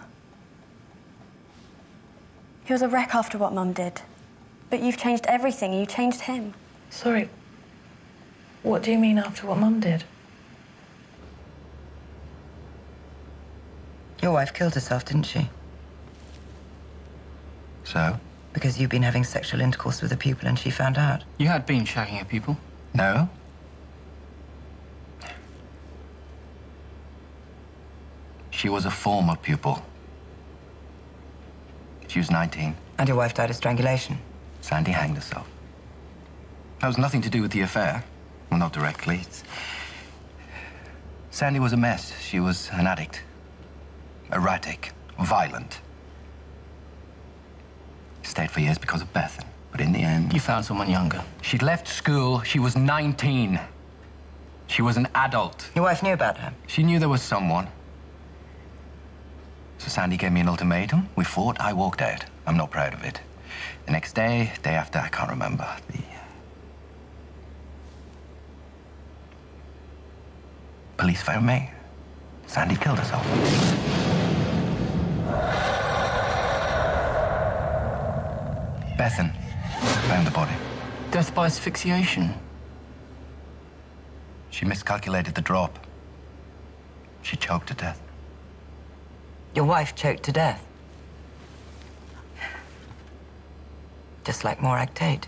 He was a wreck after what Mum did. But you've changed everything. You changed him. Sorry. What do you mean after what Mum did? Your wife killed herself, didn't she? So? Because you've been having sexual intercourse with a pupil and she found out. You had been shagging at people? No. She was a former pupil. She was 19. And your wife died of strangulation? Sandy hanged herself. That was nothing to do with the affair. Well, not directly. Sandy was a mess. She was an addict. Erratic. Violent. Stayed for years because of Bethan. But in the end... You found someone younger. She'd left school. She was 19. She was an adult. Your wife knew about her? She knew there was someone. So Sandy gave me an ultimatum. We fought. I walked out. I'm not proud of it. The next day, day after, I can't remember. The police found me. Sandy killed herself. Bethan found the body. Death by asphyxiation. She miscalculated the drop. She choked to death. Your wife choked to death? Just like Morag Tate.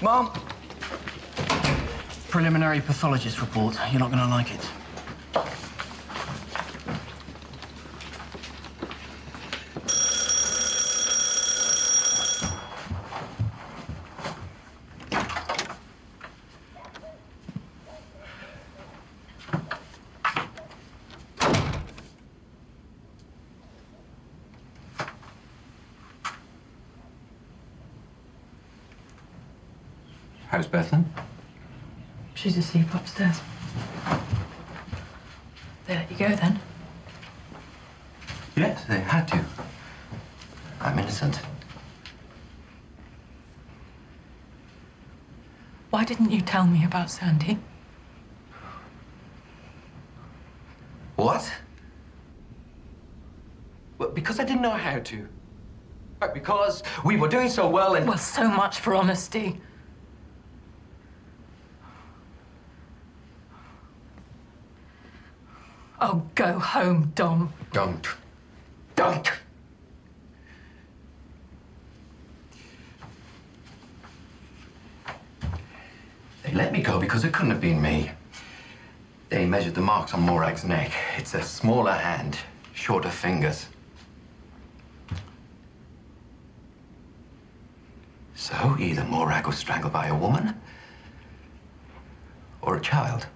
Mom! Preliminary pathologist report. You're not going to like it. How's Bethan? She's asleep upstairs. They let you go then? Yes, they had to. I'm innocent. Why didn't you tell me about Sandy? What? Well, because I didn't know how to. Right, because we were doing so well and... Well, so much for honesty. Oh, go home, Dom. Don't. Don't! They let me go because it couldn't have been me. They measured the marks on Morag's neck. It's a smaller hand, shorter fingers. So, either Morag was strangled by a woman or a child.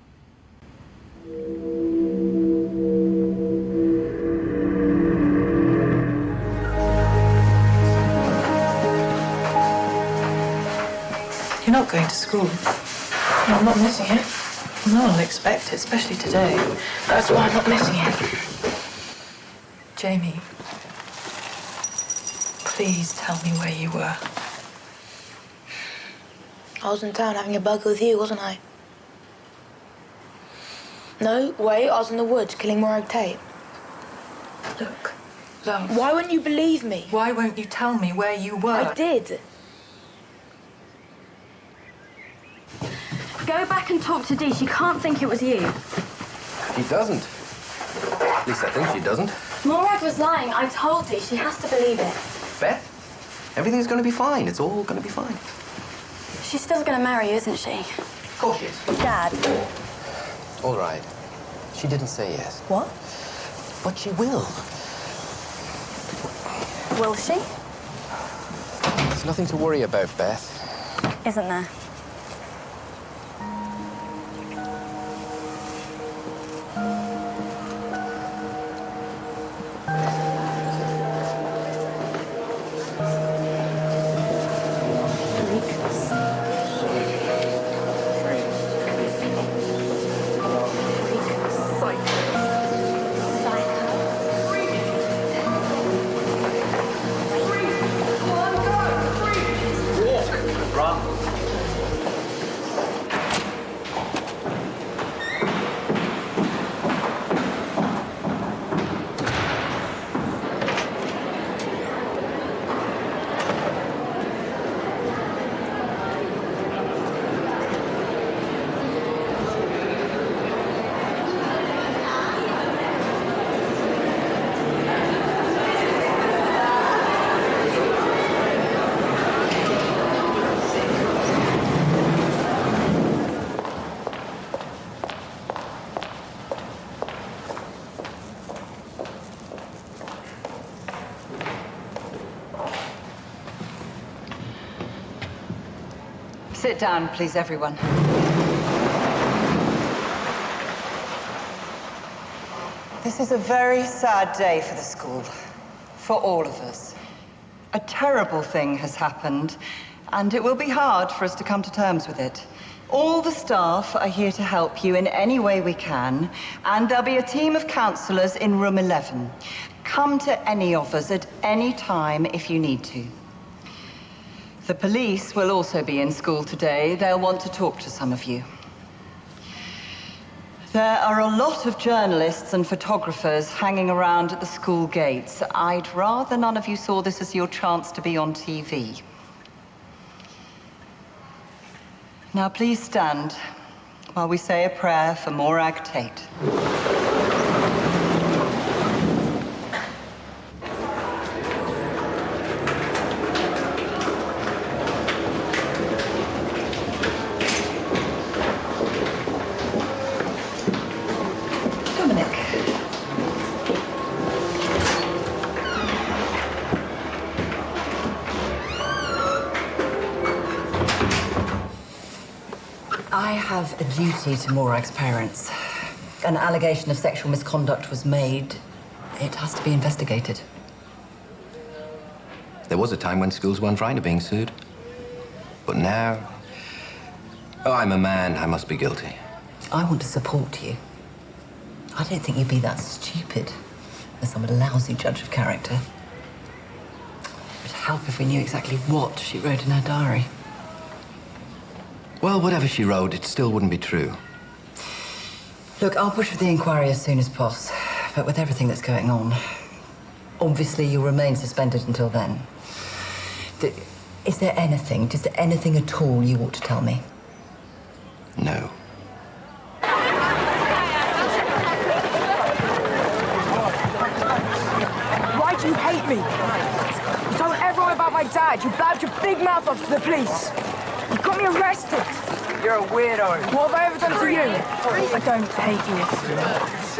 You're not going to school. No, I'm not missing it. No one will expect it, especially today. That's why I'm not missing it. Jamie, please tell me where you were. I was in town having a burger with you, wasn't I? No, wait, I was in the woods killing Morag Tate. Look, love. Why won't you believe me? Why won't you tell me where you were? I did. Go back and talk to Dee. She can't think it was you. She doesn't. At least I think she doesn't. Morag was lying. I told Dee. She has to believe it. Beth, everything's going to be fine. It's all going to be fine. She's still going to marry you, isn't she? Of course she is. Dad. All right. She didn't say yes. What? But she will. Will she? There's nothing to worry about, Beth. Isn't there? Sit down, please, everyone. This is a very sad day for the school, for all of us. A terrible thing has happened, and it will be hard for us to come to terms with it. All the staff are here to help you in any way we can, and there'll be a team of counsellors in room 11. Come to any of us at any time if you need to. The police will also be in school today. They'll want to talk to some of you. There are a lot of journalists and photographers hanging around at the school gates. I'd rather none of you saw this as your chance to be on TV. Now please stand while we say a prayer for Morag Tate. I have a duty to Morag's parents. An allegation of sexual misconduct was made. It has to be investigated. There was a time when schools weren't frightened of being sued. But now... Oh, I'm a man. I must be guilty. I want to support you. I don't think you'd be that stupid as some lousy judge of character. It would help if we knew exactly what she wrote in her diary. Well, whatever she wrote, it still wouldn't be true. Look, I'll push for the inquiry as soon as possible. But with everything that's going on, obviously you'll remain suspended until then. Is there anything, just anything at all you ought to tell me? No. Why do you hate me? You told everyone about my dad. You blabbed your big mouth off to the police. You got me arrested. You're a weirdo. What have I ever done to you? I don't hate you.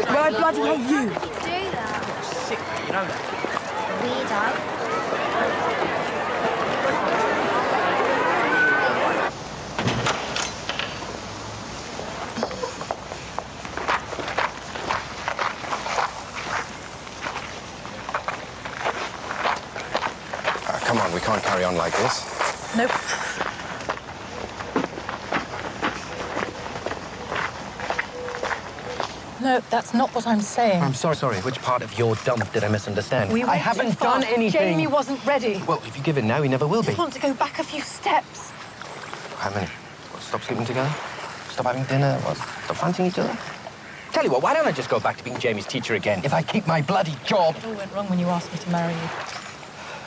Well, I bloody hate you. Do that. Sick, you know that. Weirdo. Come on, we can't carry on like this. Nope. No, that's not what I'm saying. I'm sorry. Which part of your dump did I misunderstand? We I went haven't too fast. done anything. Jamie wasn't ready. Well, if you give in now, he never will be. I want to go back a few steps. How many? What, stop sleeping together? Stop having dinner? What, stop fancying each other? Tell you what, why don't I just go back to being Jamie's teacher again if I keep my bloody job? It all went wrong when you asked me to marry you.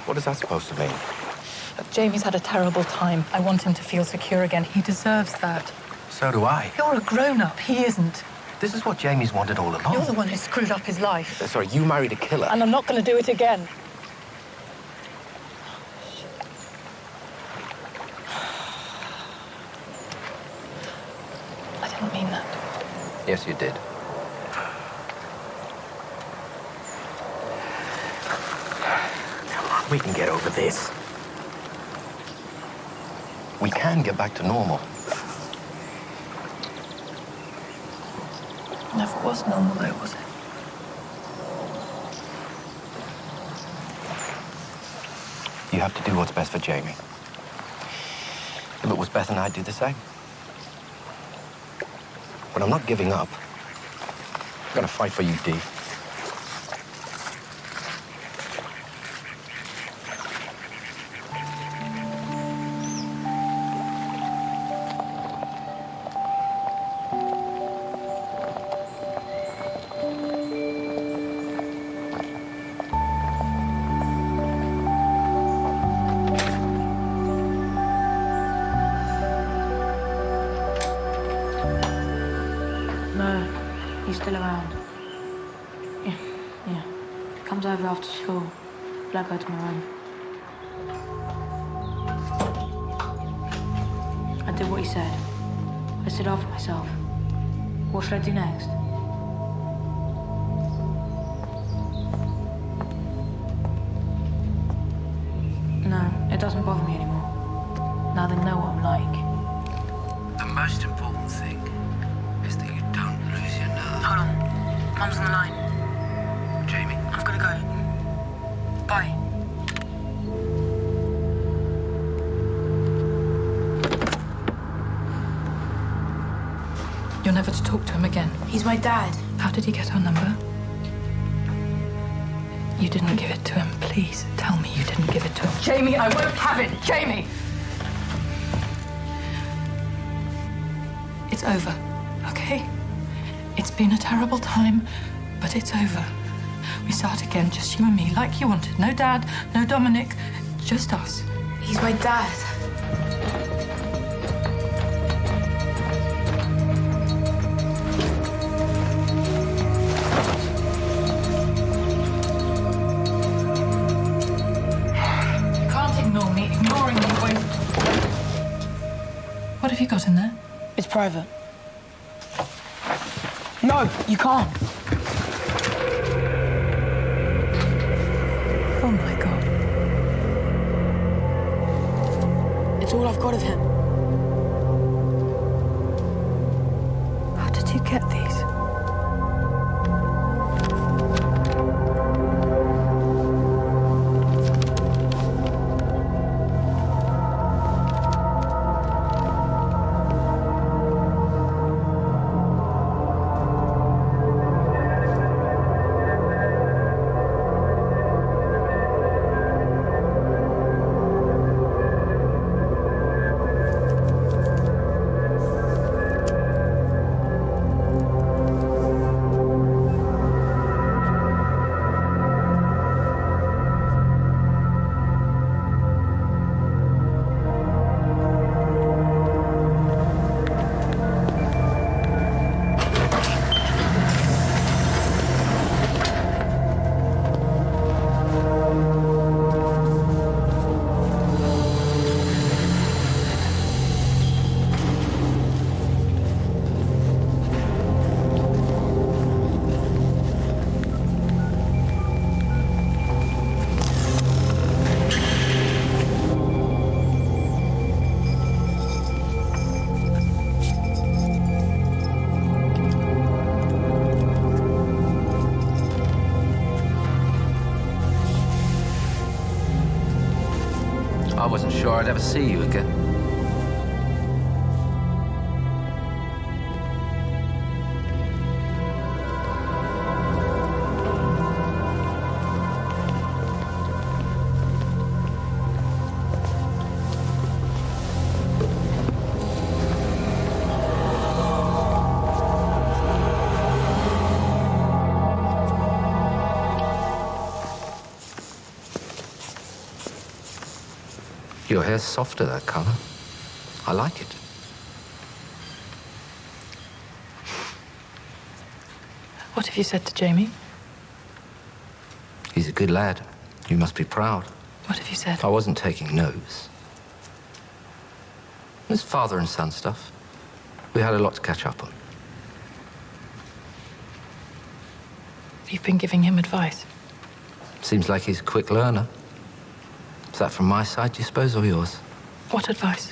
What is that supposed to mean? Look, Jamie's had a terrible time. I want him to feel secure again. He deserves that. So do I. You're a grown-up. He isn't. This is what Jamie's wanted all along. You're the one who screwed up his life. Sorry, you married a killer. And I'm not going to do it again. I didn't mean that. Yes, you did. Come on, we can get over this. We can get back to normal. Never was normal, though, was it? You have to do what's best for Jamie. If it was Beth and I'd do the same. But I'm not giving up. I'm gonna fight for you, Dee. He's still around. Yeah. Comes over after school. I'll go to my room. I did what he said. I stood up for myself. What should I do next? No, it doesn't bother me anymore. Now they know what I'm like. The most important thing is that you don't lose your nerve. Hold on. Mum's on the line. Jamie. I've got to go. Bye. You're never to talk to him again. He's my dad. How did he get our number? You didn't give it to him. Please, tell me you didn't give it to him. Jamie, I won't have it. Jamie! It's over, okay? It's been a terrible time, but it's over. We start again, just you and me, like you wanted. No Dad, no Dominic, just us. He's my dad. You can't ignore me. Ignoring me won't. What have you got in there? It's private. No, you can't. Oh my God. It's all I've got of him. How did you get these? I wasn't sure I'd ever see you again. Your hair's softer, that colour. I like it. What have you said to Jamie? He's a good lad. You must be proud. What have you said? I wasn't taking notes. It's father and son stuff. We had a lot to catch up on. You've been giving him advice. Seems like he's a quick learner. Is that from my side, do you suppose, or yours? What advice?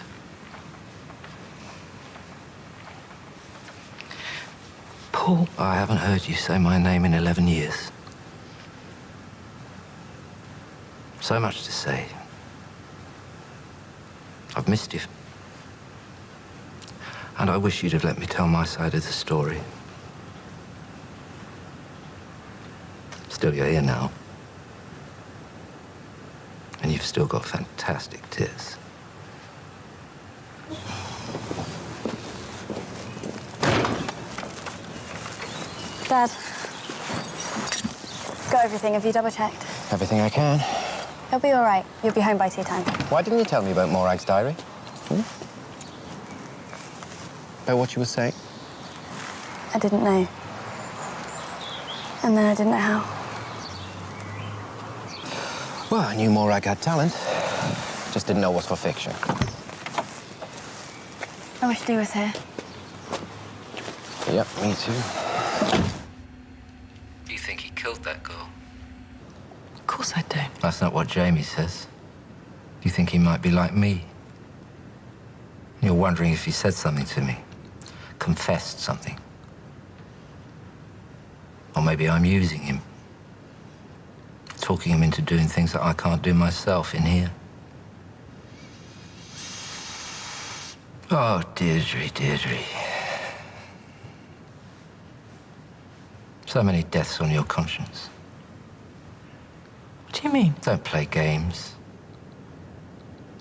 Paul. I haven't heard you say my name in 11 years. So much to say. I've missed you. And I wish you'd have let me tell my side of the story. Still, you're here now. And you've still got fantastic tits. Dad, got everything. Have you double-checked? Everything I can. He'll be all right. You'll be home by tea time. Why didn't you tell me about Morag's diary? About what you were saying? I didn't know. And then I didn't know how. Well, I knew Morag had talent. Just didn't know it was for fiction. I wish Dee was here. Yep, me too. Do you think he killed that girl? Of course I do. That's not what Jamie says. Do you think he might be like me? You're wondering if he said something to me. Confessed something. Or maybe I'm using him. Talking him into doing things that I can't do myself in here. Oh, Deirdre, Deirdre. So many deaths on your conscience. What do you mean? Don't play games.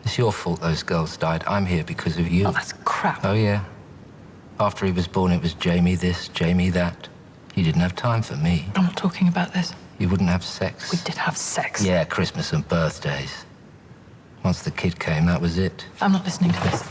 It's your fault those girls died. I'm here because of you. Oh, that's crap. Oh, yeah. After he was born, it was Jamie this, Jamie that. You didn't have time for me. I'm not talking about this. You wouldn't have sex. We did have sex. Yeah, Christmas and birthdays. Once the kid came, that was it. I'm not listening to this.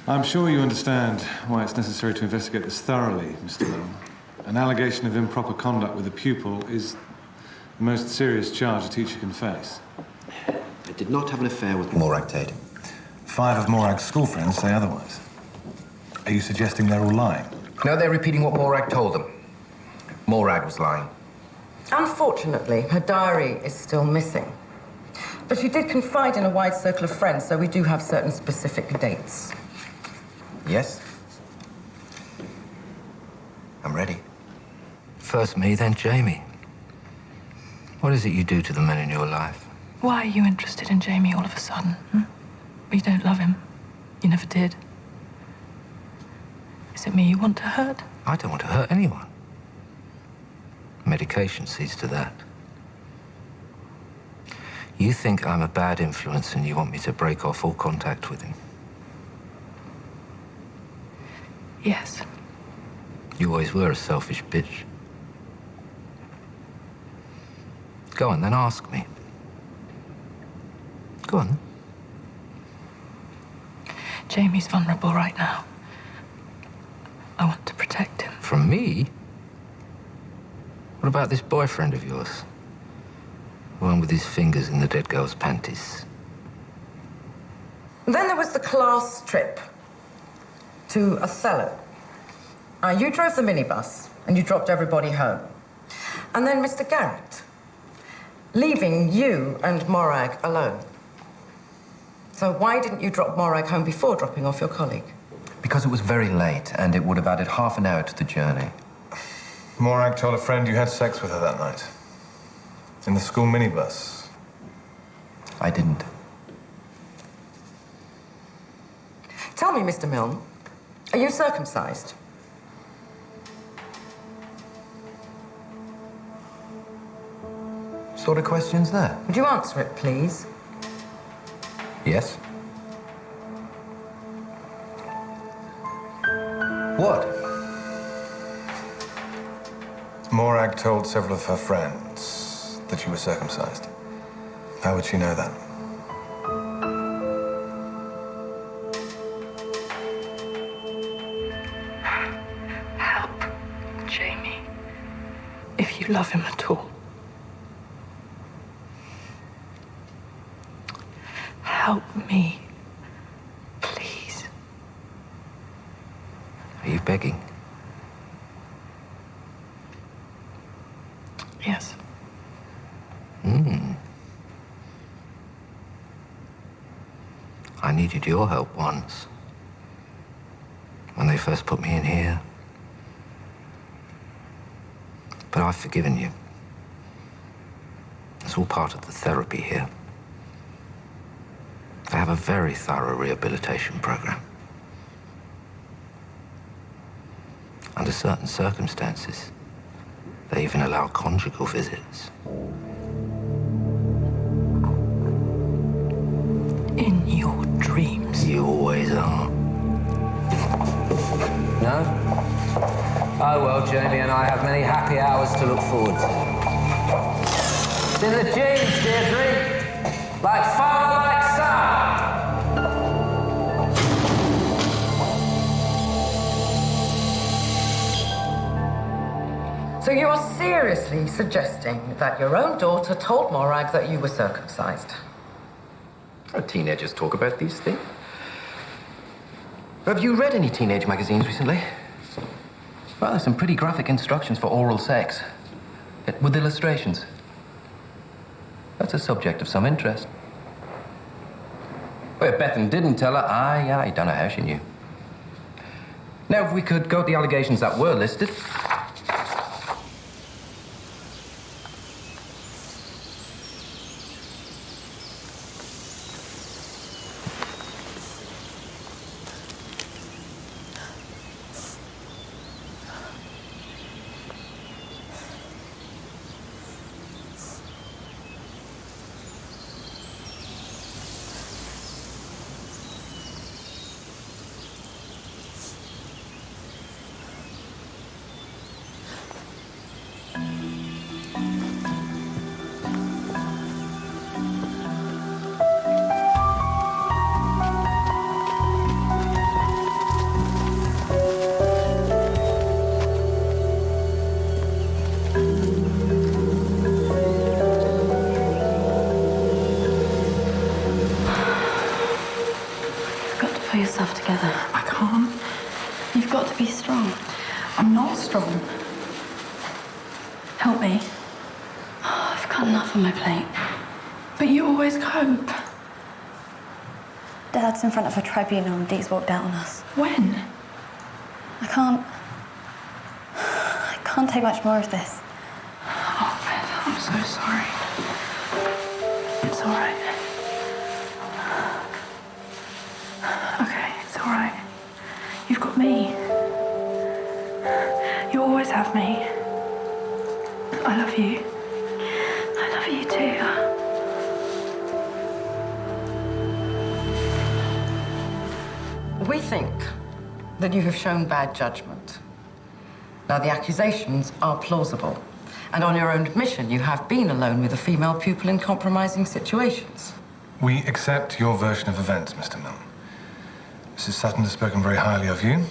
I'm sure you understand why it's necessary to investigate this thoroughly, Mr. Lowe. An allegation of improper conduct with a pupil is the most serious charge a teacher can face. I did not have an affair with Morag Tate. 5 of Morag's school friends say otherwise. Are you suggesting they're all lying? No, they're repeating what Morag told them. Morag was lying. Unfortunately, her diary is still missing. But she did confide in a wide circle of friends, so we do have certain specific dates. Yes? I'm ready. First me, then Jamie. What is it you do to the men in your life? Why are you interested in Jamie all of a sudden? You don't love him. You never did. Is it me you want to hurt? I don't want to hurt anyone. Medication sees to that. You think I'm a bad influence and you want me to break off all contact with him? Yes. You always were a selfish bitch. Go on, then ask me. Go on. Jamie's vulnerable right now. I want to protect him. From me? What about this boyfriend of yours? The one with his fingers in the dead girl's panties. Then there was the class trip to Othello. You drove the minibus and you dropped everybody home. And then Mr. Garrett, leaving you and Morag alone. So why didn't you drop Morag home before dropping off your colleague? Because it was very late, and it would have added half an hour to the journey. Morag told a friend you had sex with her that night. In the school minibus. I didn't. Tell me, Mr. Milne, are you circumcised? What sort of question's that? Would you answer it, please? Yes. What? Morag told several of her friends that you were circumcised. How would she know that? Help, Jamie. If you love him at all. Help me. Please. Are you begging? Yes. I needed your help once. When they first put me in here. But I've forgiven you. It's all part of the therapy here. They have a very thorough rehabilitation program. Under certain circumstances, they even allow conjugal visits. In your dreams. You always are. No? Oh, well, Jamie and I have many happy hours to look forward to. It's in the genes, Deirdre. Like father, like son. So you are seriously suggesting that your own daughter told Morag that you were circumcised? Teenagers talk about these things. Have you read any teenage magazines recently? Well, there's some pretty graphic instructions for oral sex. With illustrations. That's a subject of some interest. Well, if Bethan didn't tell her, I don't know how she knew. Now, if we could go to the allegations that were listed. Pull yourself together. I can't. You've got to be strong. I'm not strong. Help me. Oh, I've got enough on my plate. But you always cope. Dad's in front of a tribunal and Dee's walked out on us. When? I can't take much more of this. Oh, Beth, I'm so sorry. It's all right. Okay, it's all right. You've got me. You always have me. I love you. I love you too. We think that you have shown bad judgment. Now, the accusations are plausible. And on your own admission, you have been alone with a female pupil in compromising situations. We accept your version of events, Mr. Milne. Mrs. Sutton has spoken very highly of you,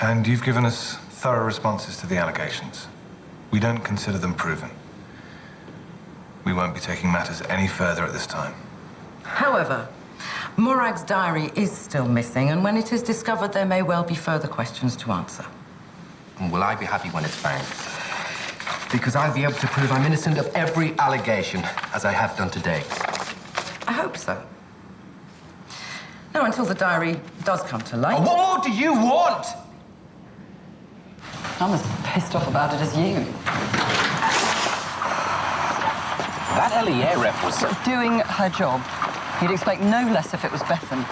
and you've given us thorough responses to the allegations. We don't consider them proven. We won't be taking matters any further at this time. However, Morag's diary is still missing, and when it is discovered, there may well be further questions to answer. And will I be happy when it's found? Because I'll be able to prove I'm innocent of every allegation, as I have done today. I hope so. No, until the diary does come to light. Oh, what more do you want? I'm as pissed off about it as you. That LEA rep was... Doing her job. You'd expect no less if it was Bethan.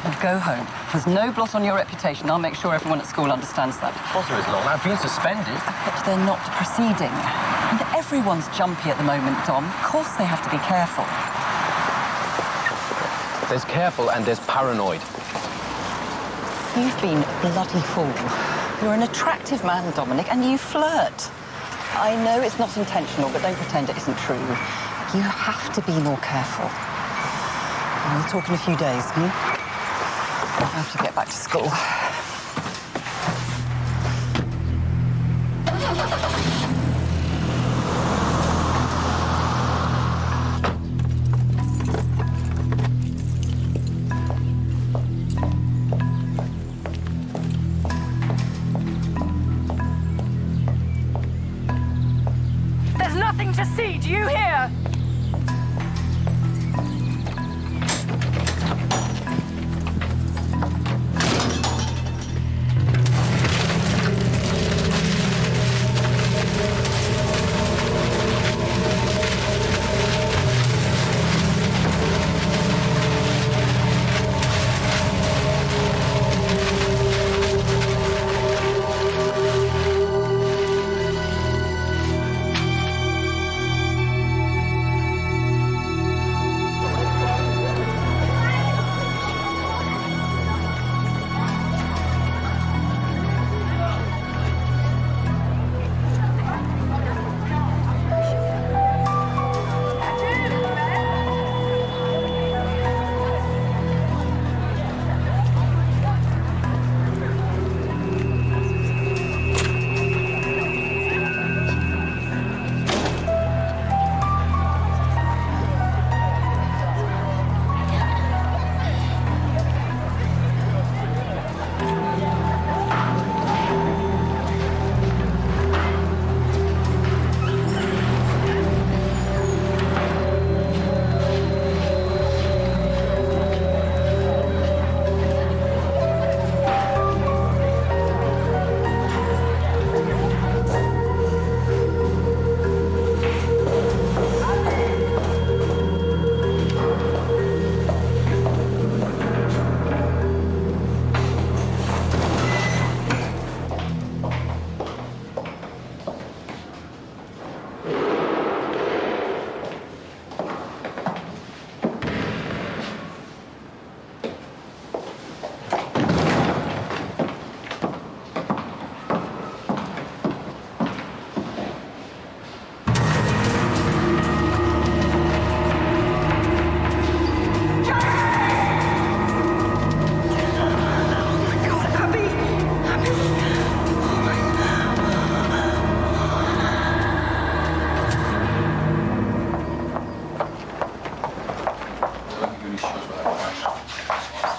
Now go home. There's no blot on your reputation. I'll make sure everyone at school understands that. Of course there is, Lorna. I've been suspended. But they're not proceeding. And everyone's jumpy at the moment, Dom. Of course they have to be careful. There's careful and there's paranoid. You've been a bloody fool. You're an attractive man, Dominic, and you flirt. I know it's not intentional, but don't pretend it isn't true. You have to be more careful. And we'll talk in a few days, I have to get back to school. There's nothing to see, do you hear?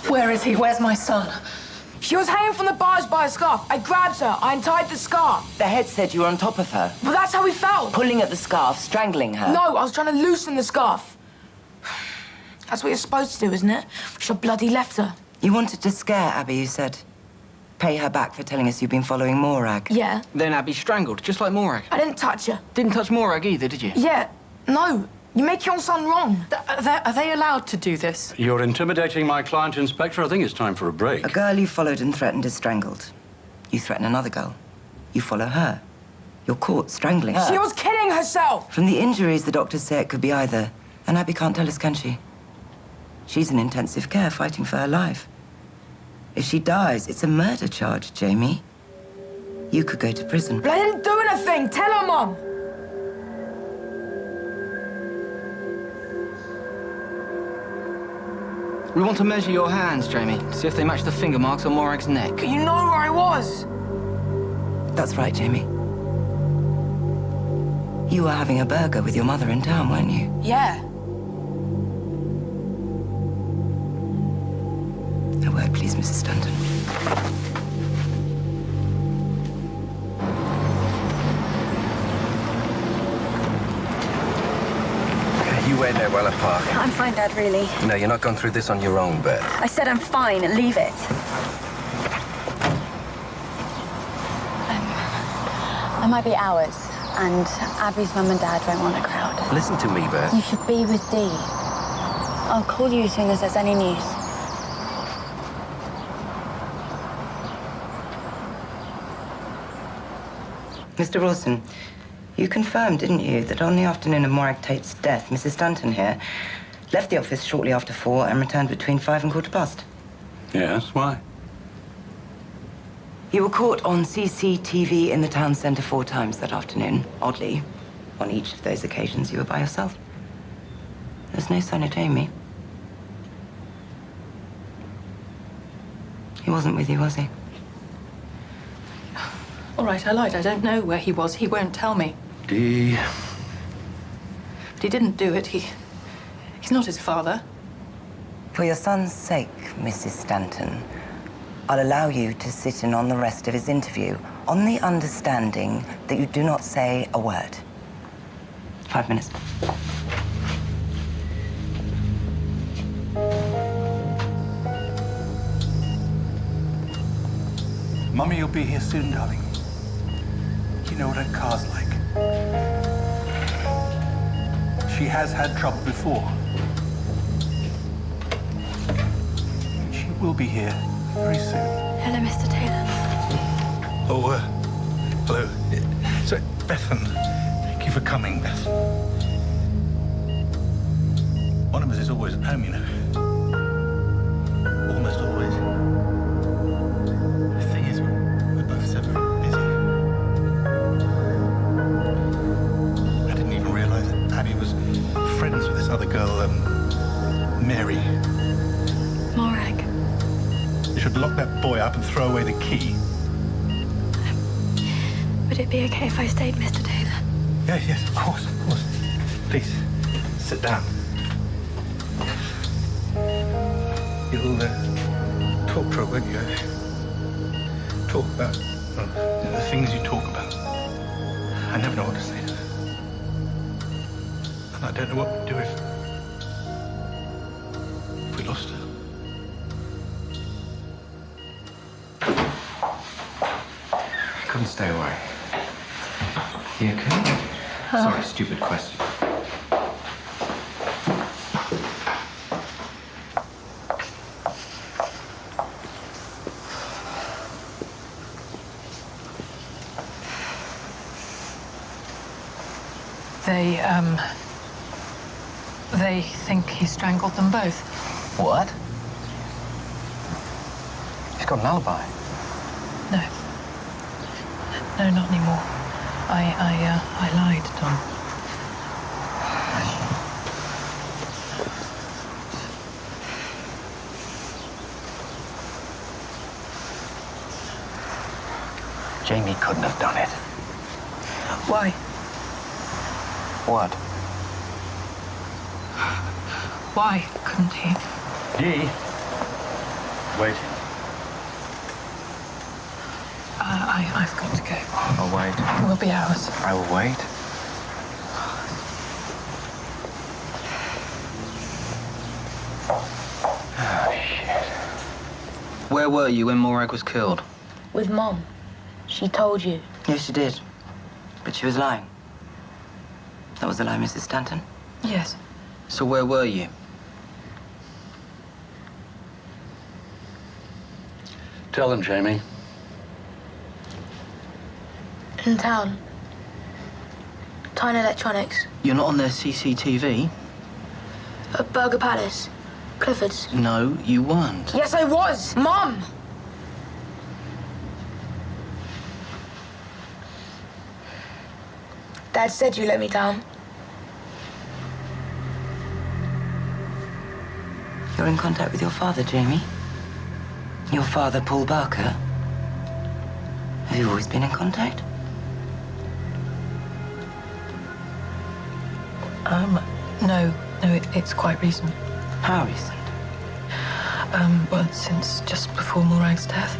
Where is he? Where's my son? She was hanging from the bars by a scarf. I grabbed her. I untied the scarf. The head said you were on top of her. But that's how we fell. Pulling at the scarf, strangling her. No, I was trying to loosen the scarf. That's what you're supposed to do, isn't it? We should have bloody left her. You wanted to scare Abby, you said. Pay her back for telling us you've been following Morag. Yeah. Then Abby strangled, just like Morag. I didn't touch her. Didn't touch Morag either, did you? Yeah. No. You make your son wrong. Are they allowed to do this? You're intimidating my client, Inspector. I think it's time for a break. A girl you followed and threatened is strangled. You threaten another girl. You follow her. You're caught strangling her. She was killing herself. From the injuries, the doctors say it could be either. And Abby can't tell us, can she? She's in intensive care, fighting for her life. If she dies, it's a murder charge, Jamie. You could go to prison. But I didn't do anything. Tell her, Mum. We want to measure your hands, Jamie. See if they match the finger marks on Morag's neck. You know where I was. That's right, Jamie. You were having a burger with your mother in town, weren't you? Yeah. A word, please, Mrs. Stanton. wait there while I park. I'm fine, Dad, really. No, you're not going through this on your own, Beth. I said I'm fine. Leave it. There might be hours, and Abby's mum and dad won't want a crowd. Listen to me, Beth. You should be with Dee. I'll call you as soon as there's any news. Mr. Rawson, you confirmed, didn't you, that on the afternoon of Morag Tate's death, Mrs. Stanton here left the office shortly after 4 and returned between 5 and 15:15? Yes, why? You were caught on CCTV in the town centre 4 times that afternoon. Oddly, on each of those occasions, you were by yourself. There's no sign of Jamie. He wasn't with you, was he? All right, I lied. I don't know where he was. He won't tell me. Dee. But he didn't do it. He's not his father. For your son's sake, Mrs. Stanton, I'll allow you to sit in on the rest of his interview on the understanding that you do not say a word. 5 minutes. Mummy will be here soon, darling. You know what her car's like. She has had trouble before. She will be here very soon. Hello, Mr. Taylor. Oh, hello. So, Bethan, thank you for coming, Beth. One of us is always at home, you know. Almost always. The thing is, we're both so very busy. I didn't even realize that Abby was friends with this other girl, Mary. Morag. You should lock that boy up and throw away the key. Would it be okay if I stayed, Mr. Taylor? Yes, of course, of course. Please, sit down. You'll talk to her, won't you? Talk about the things you talk about. I never know what to say to her. And I don't know what we'd do if we lost her. I couldn't stay away. You okay? Sorry, stupid question. They think he strangled them both. What? He's got an alibi. No. No, not anymore. I lied, Tom. Jamie couldn't have done it. Why? What? Why couldn't he? Dee. Wait. I've got to go. I'll wait. We'll be hours. I will wait. Oh, shit. Where were you when Morag was killed? With Mom. She told you. Yes, she did. But she was lying. That was a lie, Mrs. Stanton. Yes. So where were you? Tell them, Jamie. In town. Tyne Electronics. You're not on their CCTV? At Burger Palace. Clifford's. No, you weren't. Yes, I was. Mom! Dad said you let me down. You're in contact with your father, Jamie? Your father, Paul Barker? Have you always been in contact? No, it's quite recent. How recent? Well, since just before Morag's death.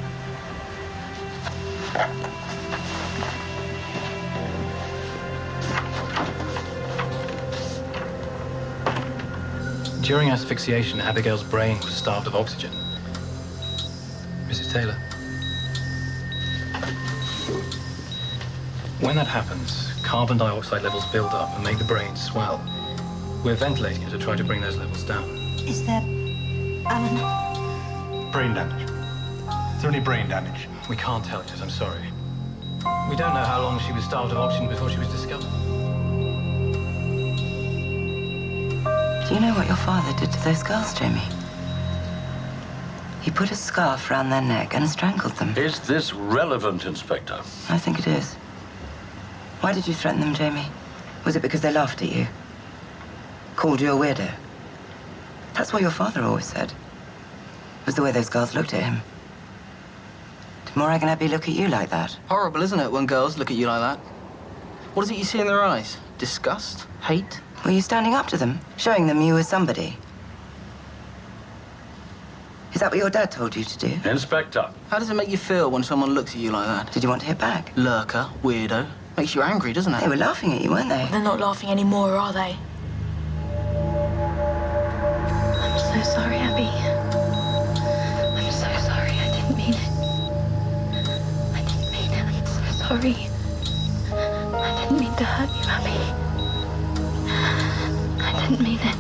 During asphyxiation, Abigail's brain was starved of oxygen. Mrs. Taylor. When that happens, carbon dioxide levels build up and make the brain swell. We're ventilating it to try to bring those levels down. Is there... Alan? Brain damage. Is there any brain damage? We can't tell yet, I'm sorry. We don't know how long she was starved of oxygen before she was discovered. Do you know what your father did to those girls, Jamie? He put a scarf round their neck and strangled them. Is this relevant, Inspector? I think it is. Why did you threaten them, Jamie? Was it because they laughed at you? Called you a weirdo? That's what your father always said. Was the way those girls looked at him. Did Morag and Abby look at you like that? Horrible, isn't it, when girls look at you like that? What is it you see in their eyes? Disgust? Hate? Were you standing up to them? Showing them you were somebody? Is that what your dad told you to do? Inspector. How does it make you feel when someone looks at you like that? Did you want to hit back? Lurker, weirdo. Makes you angry, doesn't it? They were laughing at you, weren't they? They're not laughing anymore, are they? I'm so sorry, Abby. I'm so sorry. I didn't mean it. I didn't mean it. I'm so sorry. I didn't mean to hurt you, Abby. I didn't mean it.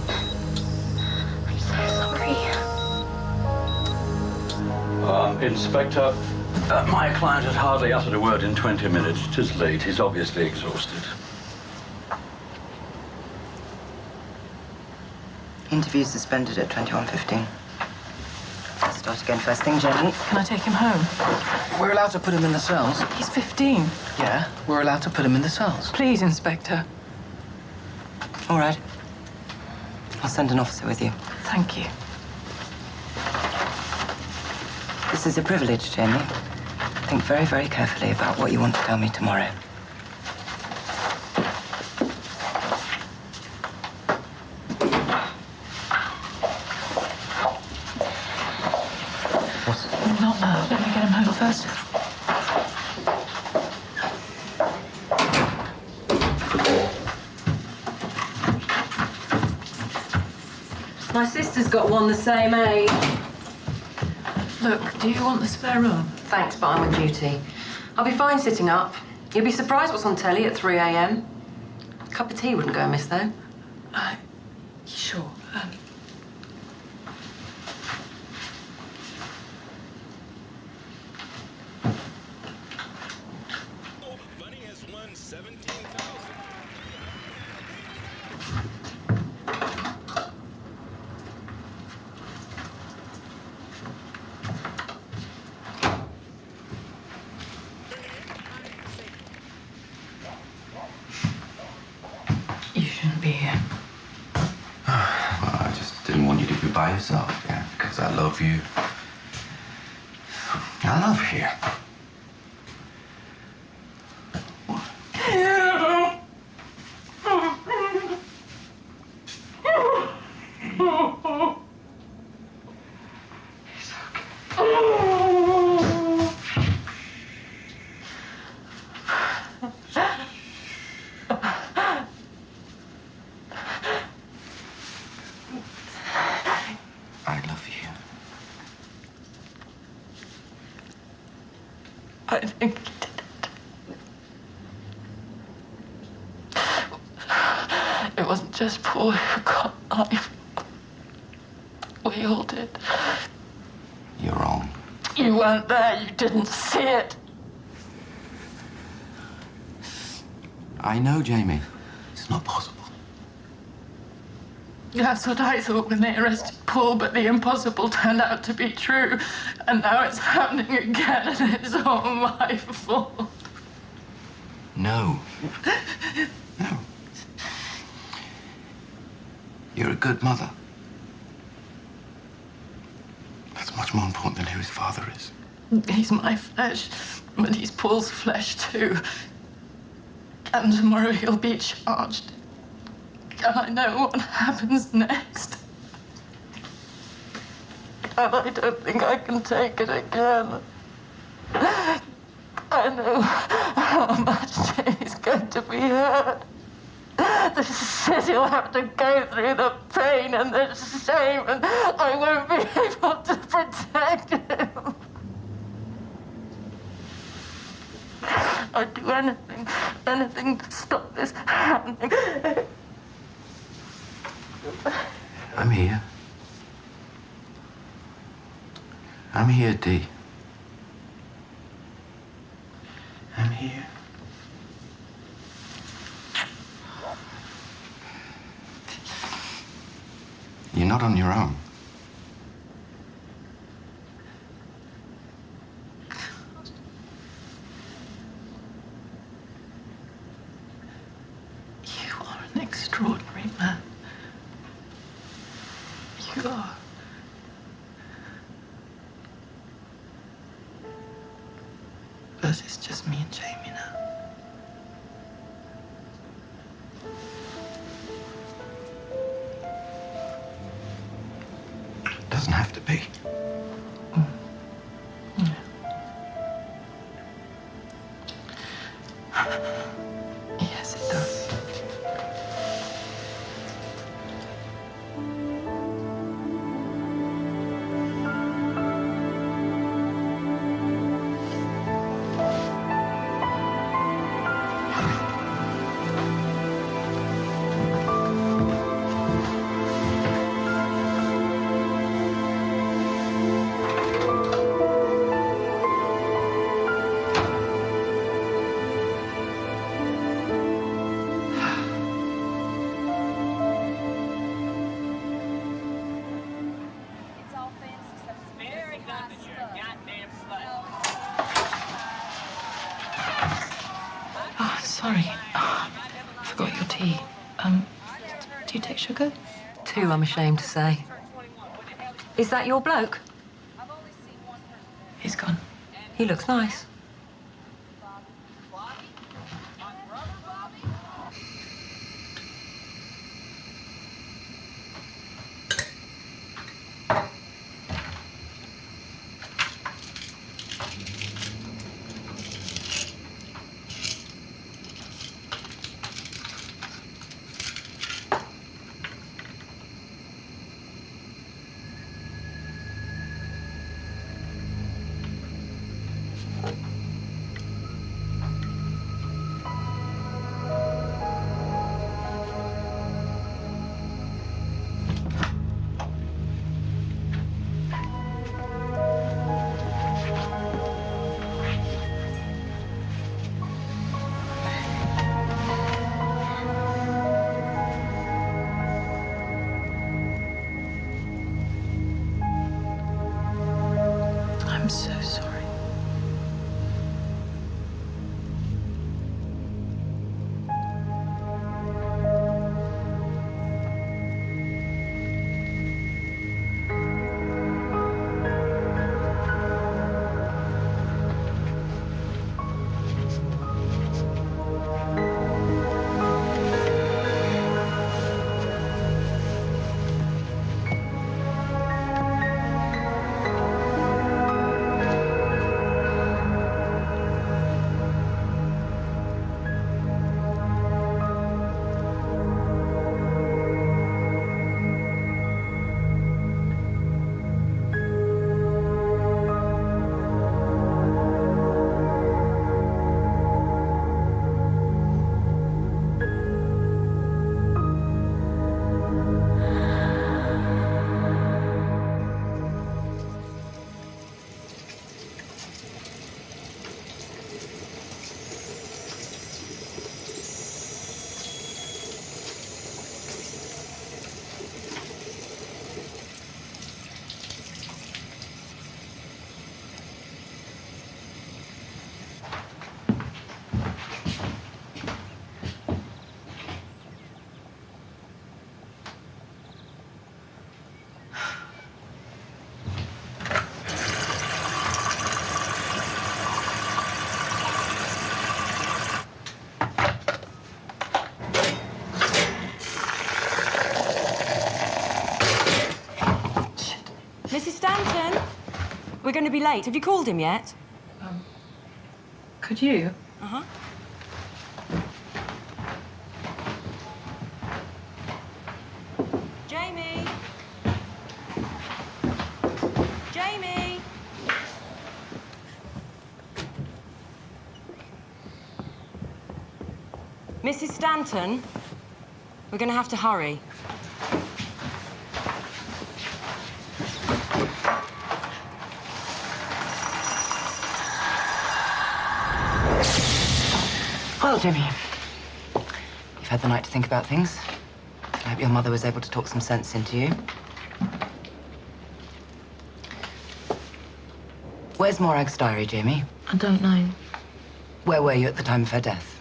I'm so sorry. Inspector, my client had hardly uttered a word in 20 minutes. It is late. He's obviously exhausted. Interview suspended at 21:15. Start again first thing, Jamie. Can I take him home? We're allowed to put him in the cells. He's 15. Yeah, we're allowed to put him in the cells. Please, Inspector. All right. I'll send an officer with you. Thank you. This is a privilege, Jamie. Think very, very carefully about what you want to tell me tomorrow. Not now. Let me get him home first. My sister's got one the same age. Look, do you want the spare room? Thanks, but I'm on duty. I'll be fine sitting up. You'll be surprised what's on telly at 3 a.m. A cup of tea wouldn't go amiss, though. Sure. You shouldn't be here. I just didn't want you to be by yourself, yeah, because I love you. I love you. I love you. I think he did it. It wasn't just Paul who got life. We all did. You're wrong. You weren't there. You didn't see it. I know, Jamie. It's not possible. That's what I thought when they arrested Paul, but the impossible turned out to be true. And now it's happening again, and it's all my fault. No. No. You're a good mother. That's much more important than who his father is. He's my flesh, but he's Paul's flesh too. And tomorrow he'll be charged. And I know what happens next. And I don't think I can take it again. I know how much Jamie's going to be hurt. the shit he'll have to go through, the pain and the shame, and I won't be able to protect him. I'd do anything to stop this happening. I'm here. I'm here, Dee. I'm here. You're not on your own. You are an extraordinary man. You are. But it's just me and Jamie now. Doesn't have to be. Yes, it does. Oh, sorry. Oh, I forgot your tea. Do you take sugar? 2, I'm ashamed to say. Is that your bloke? He's gone. He looks nice. I'm so sorry. Mrs. Stanton, we're going to be late. Have you called him yet? Could you? Uh-huh. Mrs. Stanton, we're going to have to hurry. Well, Jimmy, you've had the night to think about things. I hope your mother was able to talk some sense into you. Where's Morag's diary, Jamie? I don't know. Where were you at the time of her death?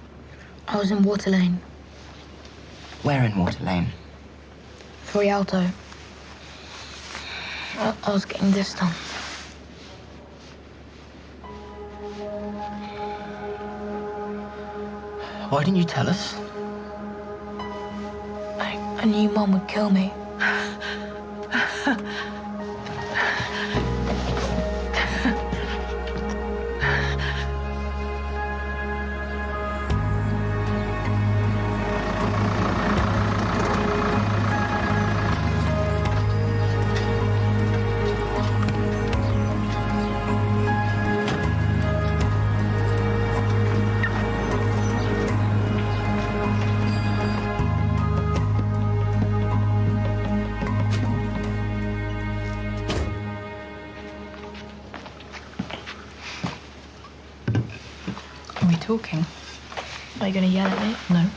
I was in Water Lane. Where in Water Lane? 3 Alto. I was getting this done. Why didn't you tell us? I knew Mum would kill me. Are we talking? Are you going to yell at me? No.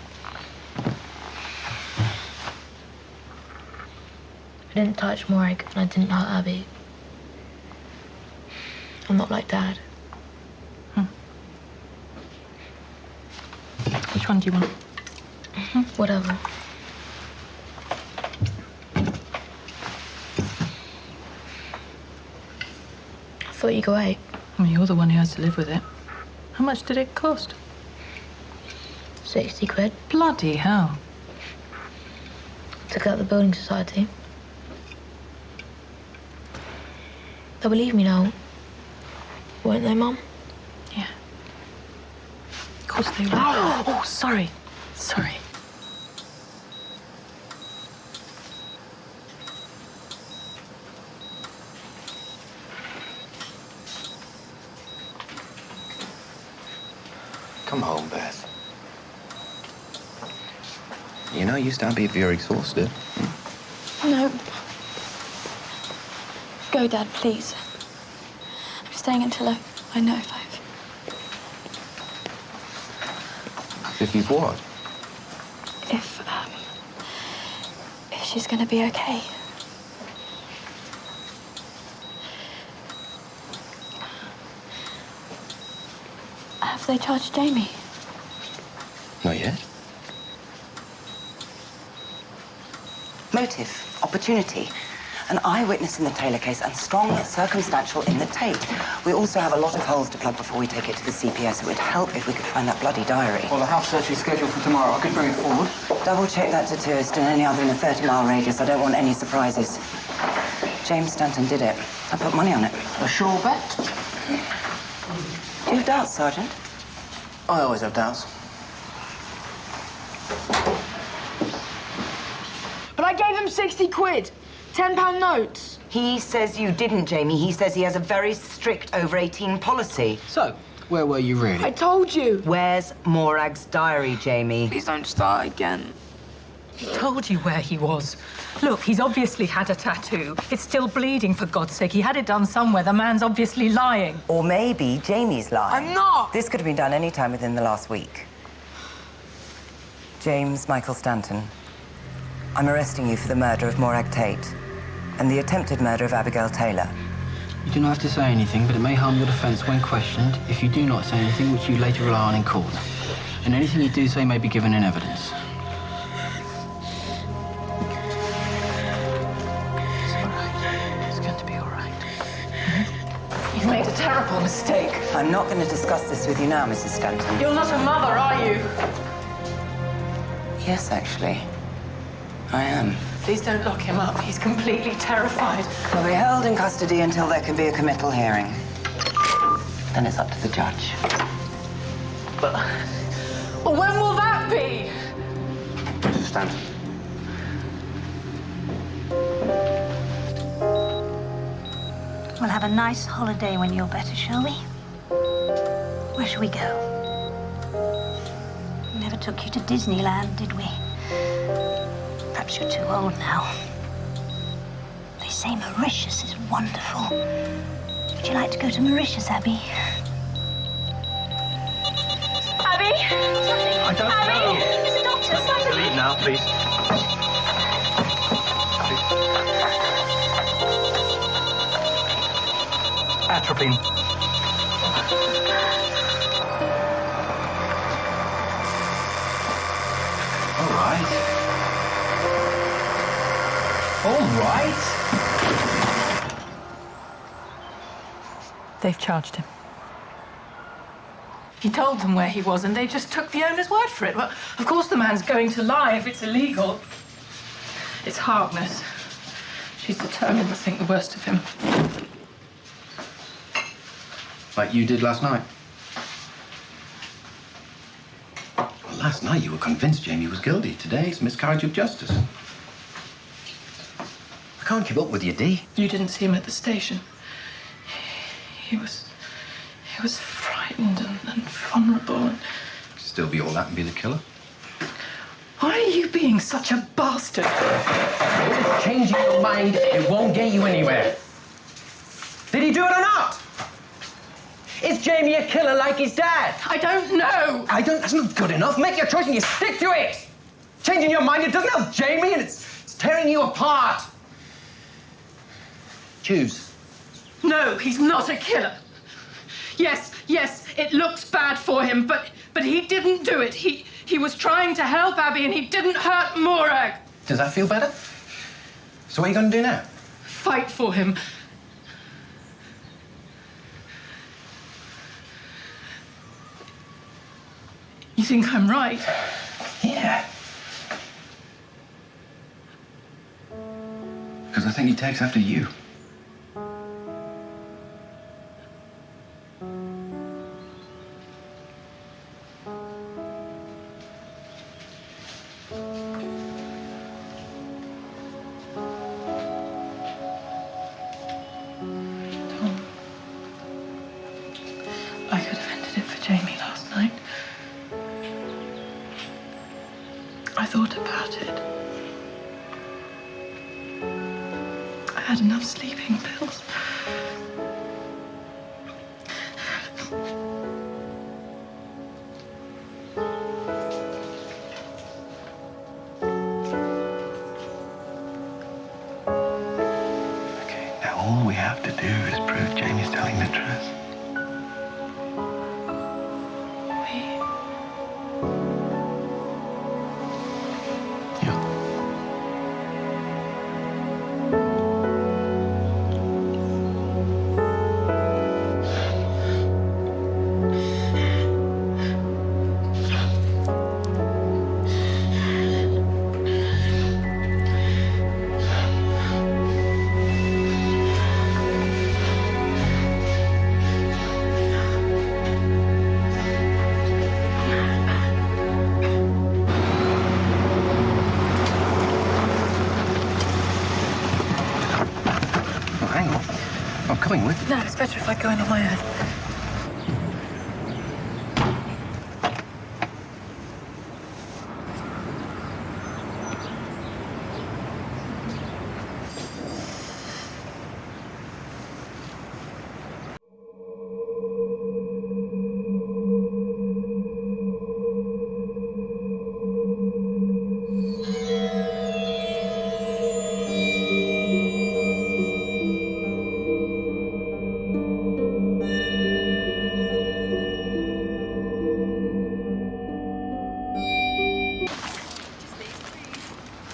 I didn't touch Morag and I didn't hurt Abby. I'm not like Dad. Which one do you want? Whatever. I thought you go away. Well, you're the one who has to live with it. How much did it cost? 60 quid. Bloody hell. Took out the building society. They'll believe me now. Won't they, Mum? Yeah. Of course they will. Oh, sorry. Sorry. Come home, Beth. You know, you start if you're exhausted. No. Go, Dad, please. I'm staying until I know If you've what? if she's gonna be okay. Have they charged Jamie? Not yet. Motive, opportunity. An eyewitness in the Taylor case and strong circumstantial in the Tate. We also have a lot of holes to plug before we take it to the CPS. It would help if we could find that bloody diary. Well, the house search is scheduled for tomorrow. I could bring it forward. Double check that tattooist and any other in a 30-mile radius. I don't want any surprises. James Stanton did it. I put money on it. A sure bet? Do you have doubts, Sergeant? I always have doubts. But I gave him 60 quid. £10 notes. He says you didn't, Jamie. He says he has a very strict over-18 policy. So, where were you really? I told you. Where's Morag's diary, Jamie? Please don't start again. He told you where he was. Look, he's obviously had a tattoo. It's still bleeding, for God's sake. He had it done somewhere. The man's obviously lying. Or maybe Jamie's lying. I'm not. This could have been done any time within the last week. James Michael Stanton, I'm arresting you for the murder of Morag Tate and the attempted murder of Abigail Taylor. You do not have to say anything, but it may harm your defence when questioned if you do not say anything which you later rely on in court. And anything you do say may be given in evidence. You made a terrible mistake. I'm not going to discuss this with you now, Mrs. Stanton. You're not a mother, are you? Yes, actually. I am. Please don't lock him up. He's completely terrified. He'll be held in custody until there can be a committal hearing. Then it's up to the judge. But... well, when will that be? Mrs. Stanton. We'll have a nice holiday when you're better, shall we? Where shall we go? Never took you to Disneyland, did we? Perhaps you're too old now. They say Mauritius is wonderful. Would you like to go to Mauritius, Abby? Abby? I don't know. The doctor's Leave now, please. Atropine. All right. All right. They've charged him. He told them where he was, and they just took the owner's word for it. Well, of course the man's going to lie if it's illegal. It's Harkness. She's determined to think the worst of him. Like you did last night. Well, last night you were convinced Jamie was guilty. Today it's miscarriage of justice. I can't keep up with you, Dee. You didn't see him at the station. He was frightened and vulnerable. And... Still be all that and be the killer. Why are you being such a bastard? Changing your mind, it won't get you anywhere. Did he do it or not? Is Jamie a killer like his dad? I don't know. That's not good enough. Make your choice and you stick to it. Changing your mind, it doesn't help Jamie, and it's tearing you apart. Choose. No, he's not a killer. Yes, it looks bad for him, but he didn't do it. He was trying to help Abby, and he didn't hurt Morag. Does that feel better? So what are you going to do now? Fight for him. You think I'm right? Yeah. Because I think he takes after you. I could have ended it for Jamie last night. I thought about it. I had enough sleeping pills. Okay, now all we have to do is prove Jamie's telling the truth. Coming with? No, it's better if I go in on my own.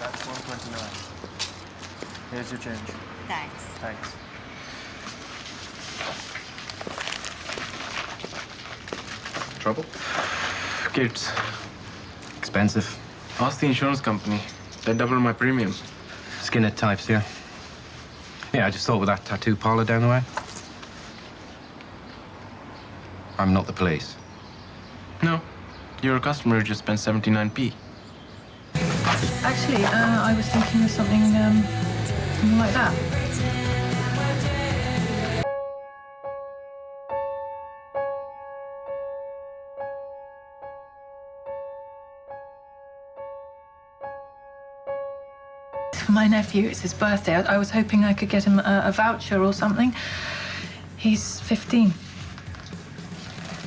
That's 129. Here's your change. Thanks. Thanks. Trouble? Kids. Expensive. Ask the insurance company. They double my premium. Skinhead types, yeah. Yeah, I just thought with that tattoo parlor down the way. I'm not the police. No. You're a customer who just spent 79p. Actually, I was thinking of something like that. For my nephew, it's his birthday. I was hoping I could get him a voucher or something. He's 15.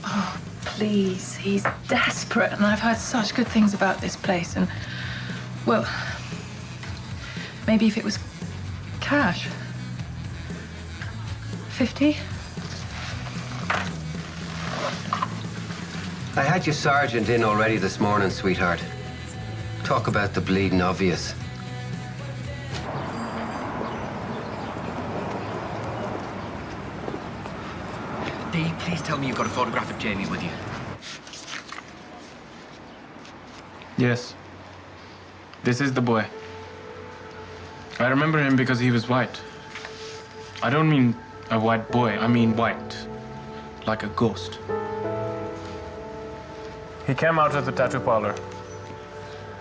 Oh, please. He's desperate, and I've heard such good things about this place. And, well, maybe if it was cash. 50? I had your sergeant in already this morning, sweetheart. Talk about the bleeding obvious. Dee, please tell me you've got a photograph of Jamie with you. Yes. This is the boy. I remember him because he was white. I don't mean a white boy, I mean white. Like a ghost. He came out of the tattoo parlor.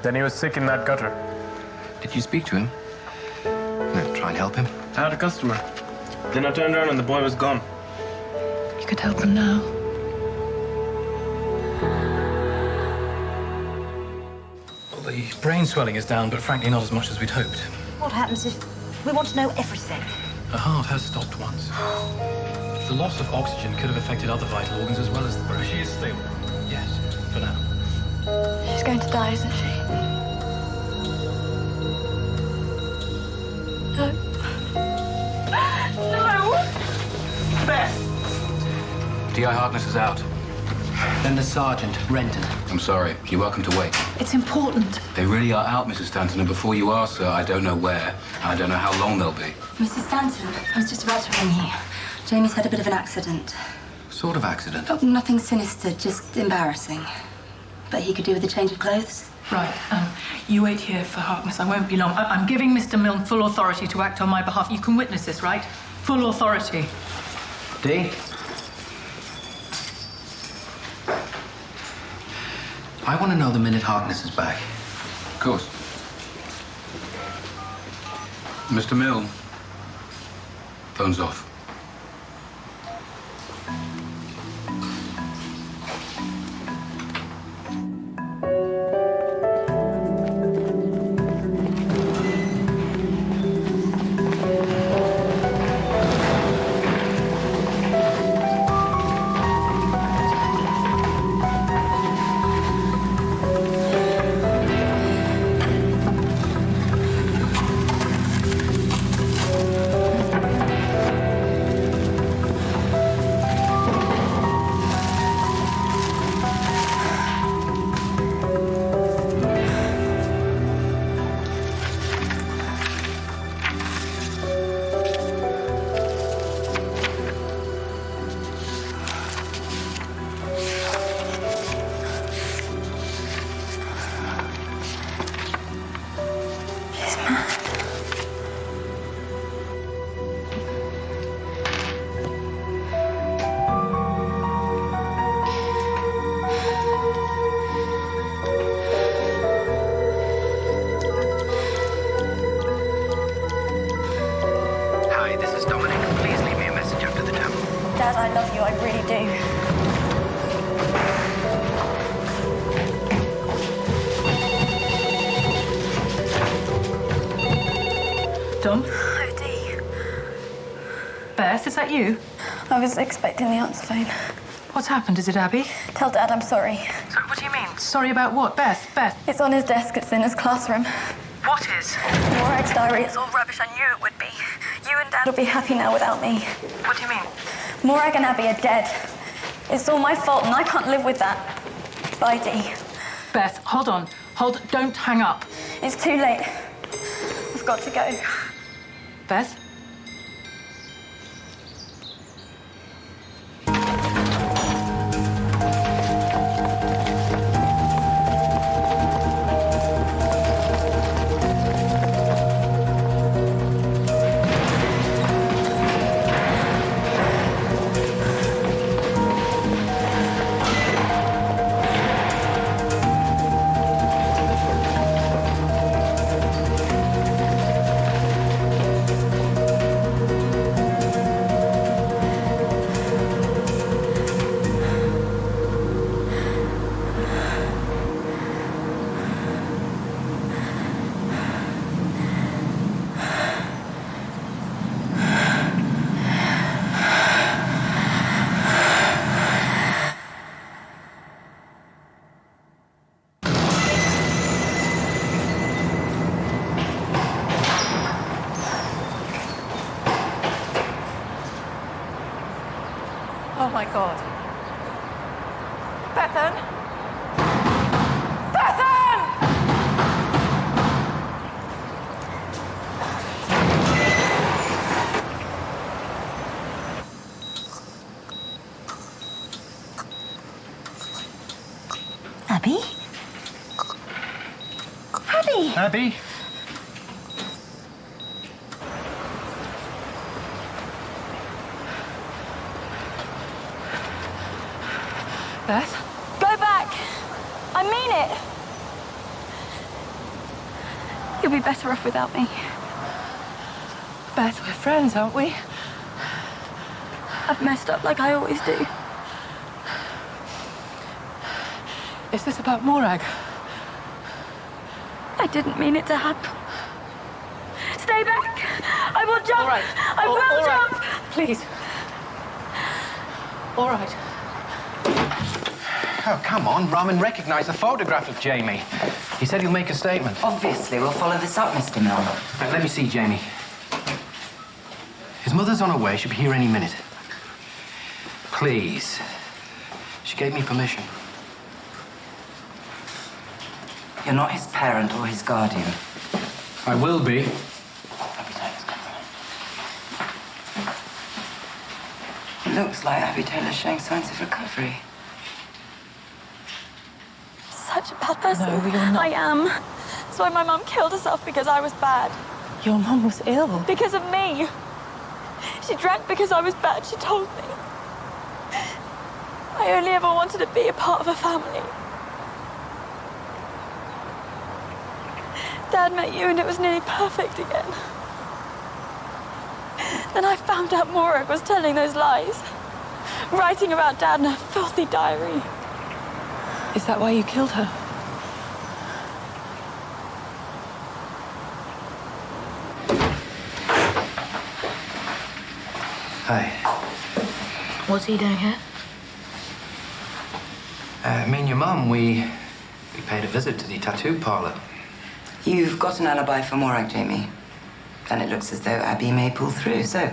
Then he was sick in that gutter. Did you speak to him? No, try and help him? I had a customer. Then I turned around and the boy was gone. You could help him now. Well, the brain swelling is down, but frankly not as much as we'd hoped. What happens if we want to know everything? Her heart has stopped once. The loss of oxygen could have affected other vital organs as well as the brain. She is stable. Yes, for now. She's going to die, isn't she? No. No! Beth! DI hardness is out. Then the sergeant, Renton. I'm sorry. You're welcome to wait. It's important. They really are out, Mrs. Stanton, and before you are, sir, I don't know where, and I don't know how long they'll be. Mrs. Stanton, I was just about to ring you. Jamie's had a bit of an accident. Sort of accident. Oh, nothing sinister, just embarrassing. But he could do with a change of clothes. Right, you wait here for Harkness. I won't be long. I'm giving Mr. Milne full authority to act on my behalf. You can witness this, right? Full authority. Dee? I want to know the minute Harkness is back. Of course. Mr. Milne. Phone's off. Dad, I love you, I really do. Dom? Oh, Dee. Beth, is that you? I was expecting the answer phone. What's happened? Is it Abby? Tell Dad I'm sorry. Sorry, what do you mean? Sorry about what? Beth? It's on his desk. It's in his classroom. What is? Moreg's diary. It's all rubbish. I knew it would be. You and Dad will be happy now without me. What do you mean? Morag and Abby are dead. It's all my fault, and I can't live with that. Bye, Dee. Beth, hold on. Don't hang up. It's too late. I've got to go. Beth? God. Bethan! Bethan! Abby? Abby! Abby? Beth? Go back. I mean it. You'll be better off without me. Beth, we're friends, aren't we? I've messed up like I always do. Is this about Morag? I didn't mean it to happen. Stay back. I will jump. All right. I will all right. jump. Please. All right. Oh, come on. Raman recognised the photograph of Jamie. He said he'll make a statement. Obviously, we'll follow this up, Mr. Milner. Right, let me see Jamie. His mother's on her way. She'll be here any minute. Please. She gave me permission. You're not his parent or his guardian. I will be. It looks like Abby Taylor's showing signs of recovery. Such a bad person. No, you're not. I am. That's why my mum killed herself, because I was bad. Your mum was ill. Because of me. She drank because I was bad, she told me. I only ever wanted to be a part of a family. Dad met you and it was nearly perfect again. Then I found out Morag was telling those lies. Writing about Dad in a filthy diary. Is that why you killed her? Hi. What's he doing here? Me and your mum, we paid a visit to the tattoo parlour. You've got an alibi for Morag, Jamie. And it looks as though Abby may pull through. So,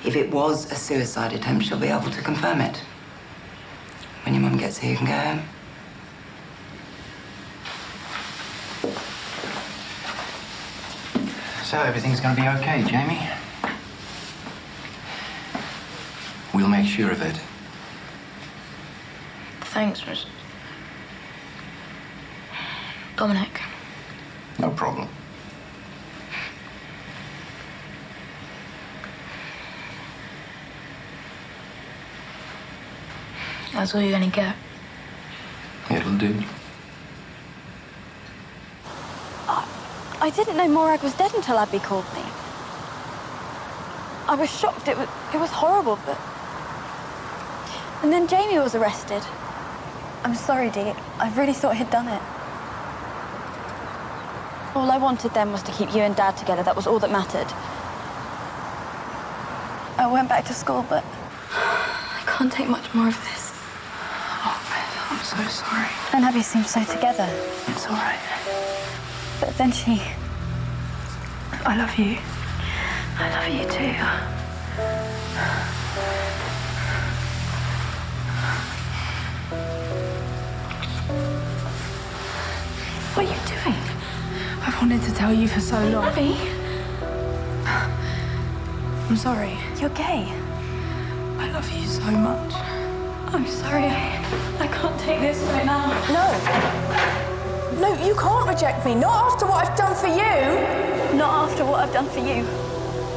if it was a suicide attempt, she'll be able to confirm it. When your mum gets here, you can go home. So everything's going to be okay, Jamie? We'll make sure of it. Thanks, Miss Dominic. No problem. That's all you're gonna get. It'll do. I didn't know Morag was dead until Abby called me. I was shocked. It was horrible, but... And then Jamie was arrested. I'm sorry, Dee. I really thought he'd done it. All I wanted then was to keep you and Dad together. That was all that mattered. I went back to school, but I can't take much more of this. Oh, Beth, I'm so sorry. And Abby seemed so together. It's all right. But then she... I love you. I love you too. What are you doing? I've wanted to tell you for so long. Abby? I'm sorry. You're gay. I love you so much. I'm sorry. I can't take this right now. No, you can't reject me. Not after what I've done for you. Not after what I've done for you.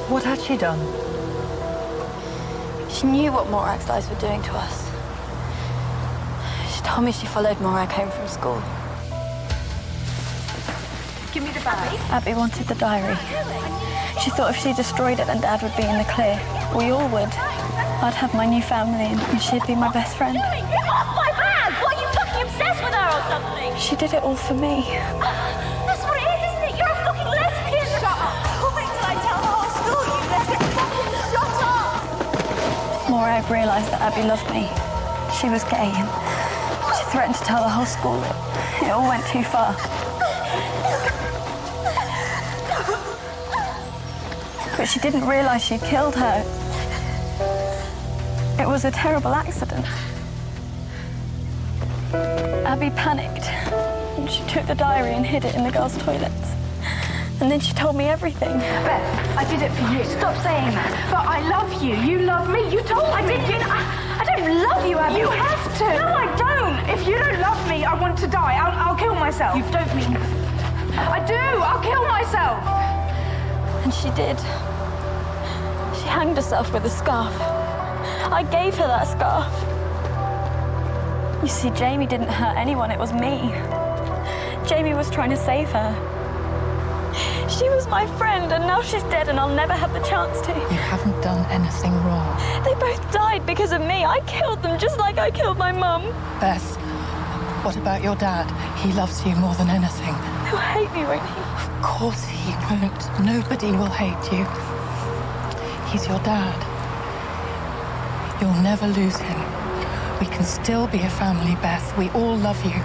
What had she done? She knew what Morag's lies were doing to us. She told me she followed Morag home from school. Give me the bag. Abby wanted the diary. She thought if she destroyed it, then Dad would be in the clear. We all would. I'd have my new family and she'd be my best friend. Get off my bag! What, are you fucking obsessed with her or something? She did it all for me. That's what it is, isn't it? You're a fucking lesbian! Shut up! Wait till I tell the whole school, you lesbian! Fucking shut up! Morag realised that Abby loved me. She was gay and she threatened to tell the whole school. It all went too far. But she didn't realise she'd killed her. It was was a terrible accident. Abby panicked, and she took the diary and hid it in the girls' toilets. And then she told me everything. Beth, I did it for you. Stop saying that. But I love you. You love me. You told me. I don't love you, Abby. You have to. No, I don't. If you don't love me, I want to die. I'll kill myself. You don't mean... I do. I'll kill myself. And she did. She hanged herself with a scarf. I gave her that scarf. You see, Jamie didn't hurt anyone. It was me. Jamie was trying to save her. She was my friend, and now she's dead, and I'll never have the chance to. You haven't done anything wrong. They both died because of me. I killed them just like I killed my mum. Beth, what about your dad? He loves you more than anything. He'll hate me, won't he? Of course he won't. Nobody will hate you. He's your dad. You'll never lose him. We can still be a family, Beth. We all love you.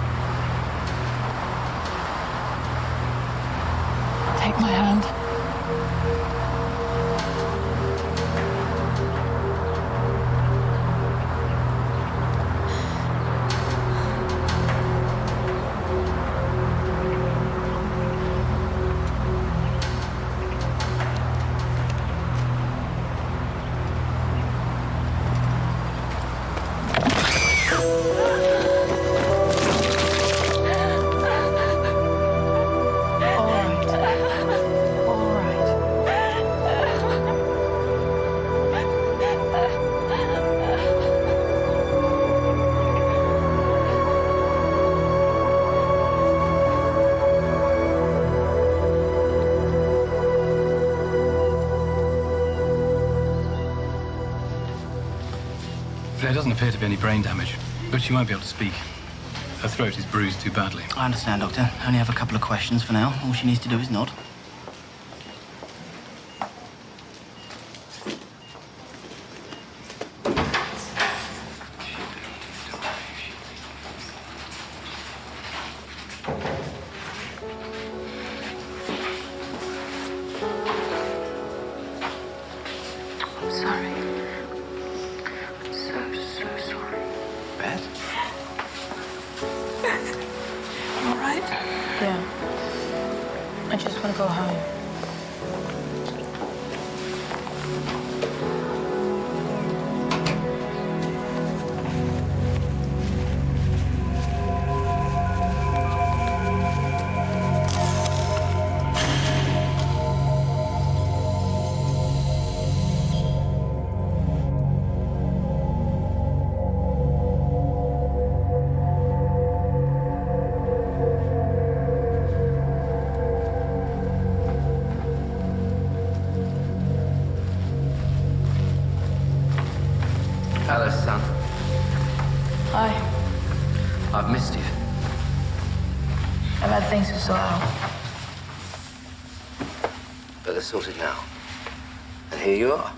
Take my hand. There doesn't appear to be any brain damage, but she won't be able to speak. Her throat is bruised too badly. I understand, Doctor. Only have a couple of questions for now. All she needs to do is nod. I'm sorry. So sorry. Beth? You all right? Yeah. I just want to go home. Alice, son. Hi. I've missed you. I've had things to sort out. But they're sorted now. And here you are.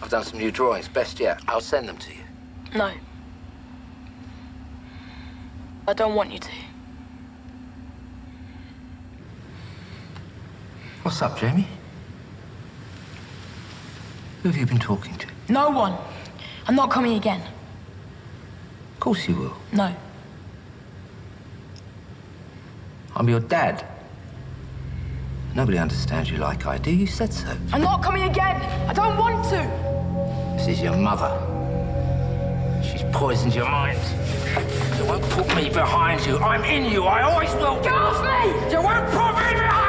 I've done some new drawings. Best yet. I'll send them to you. No. I don't want you to. What's up, Jamie? Who have you been talking to? No one. I'm not coming again. Of course you will. No. I'm your dad. Nobody understands you like I do. You said so. I'm not coming again. I don't want to. This is your mother. She's poisoned your mind. You won't put me behind you. I'm in you. I always will. Get off me! You won't put me behind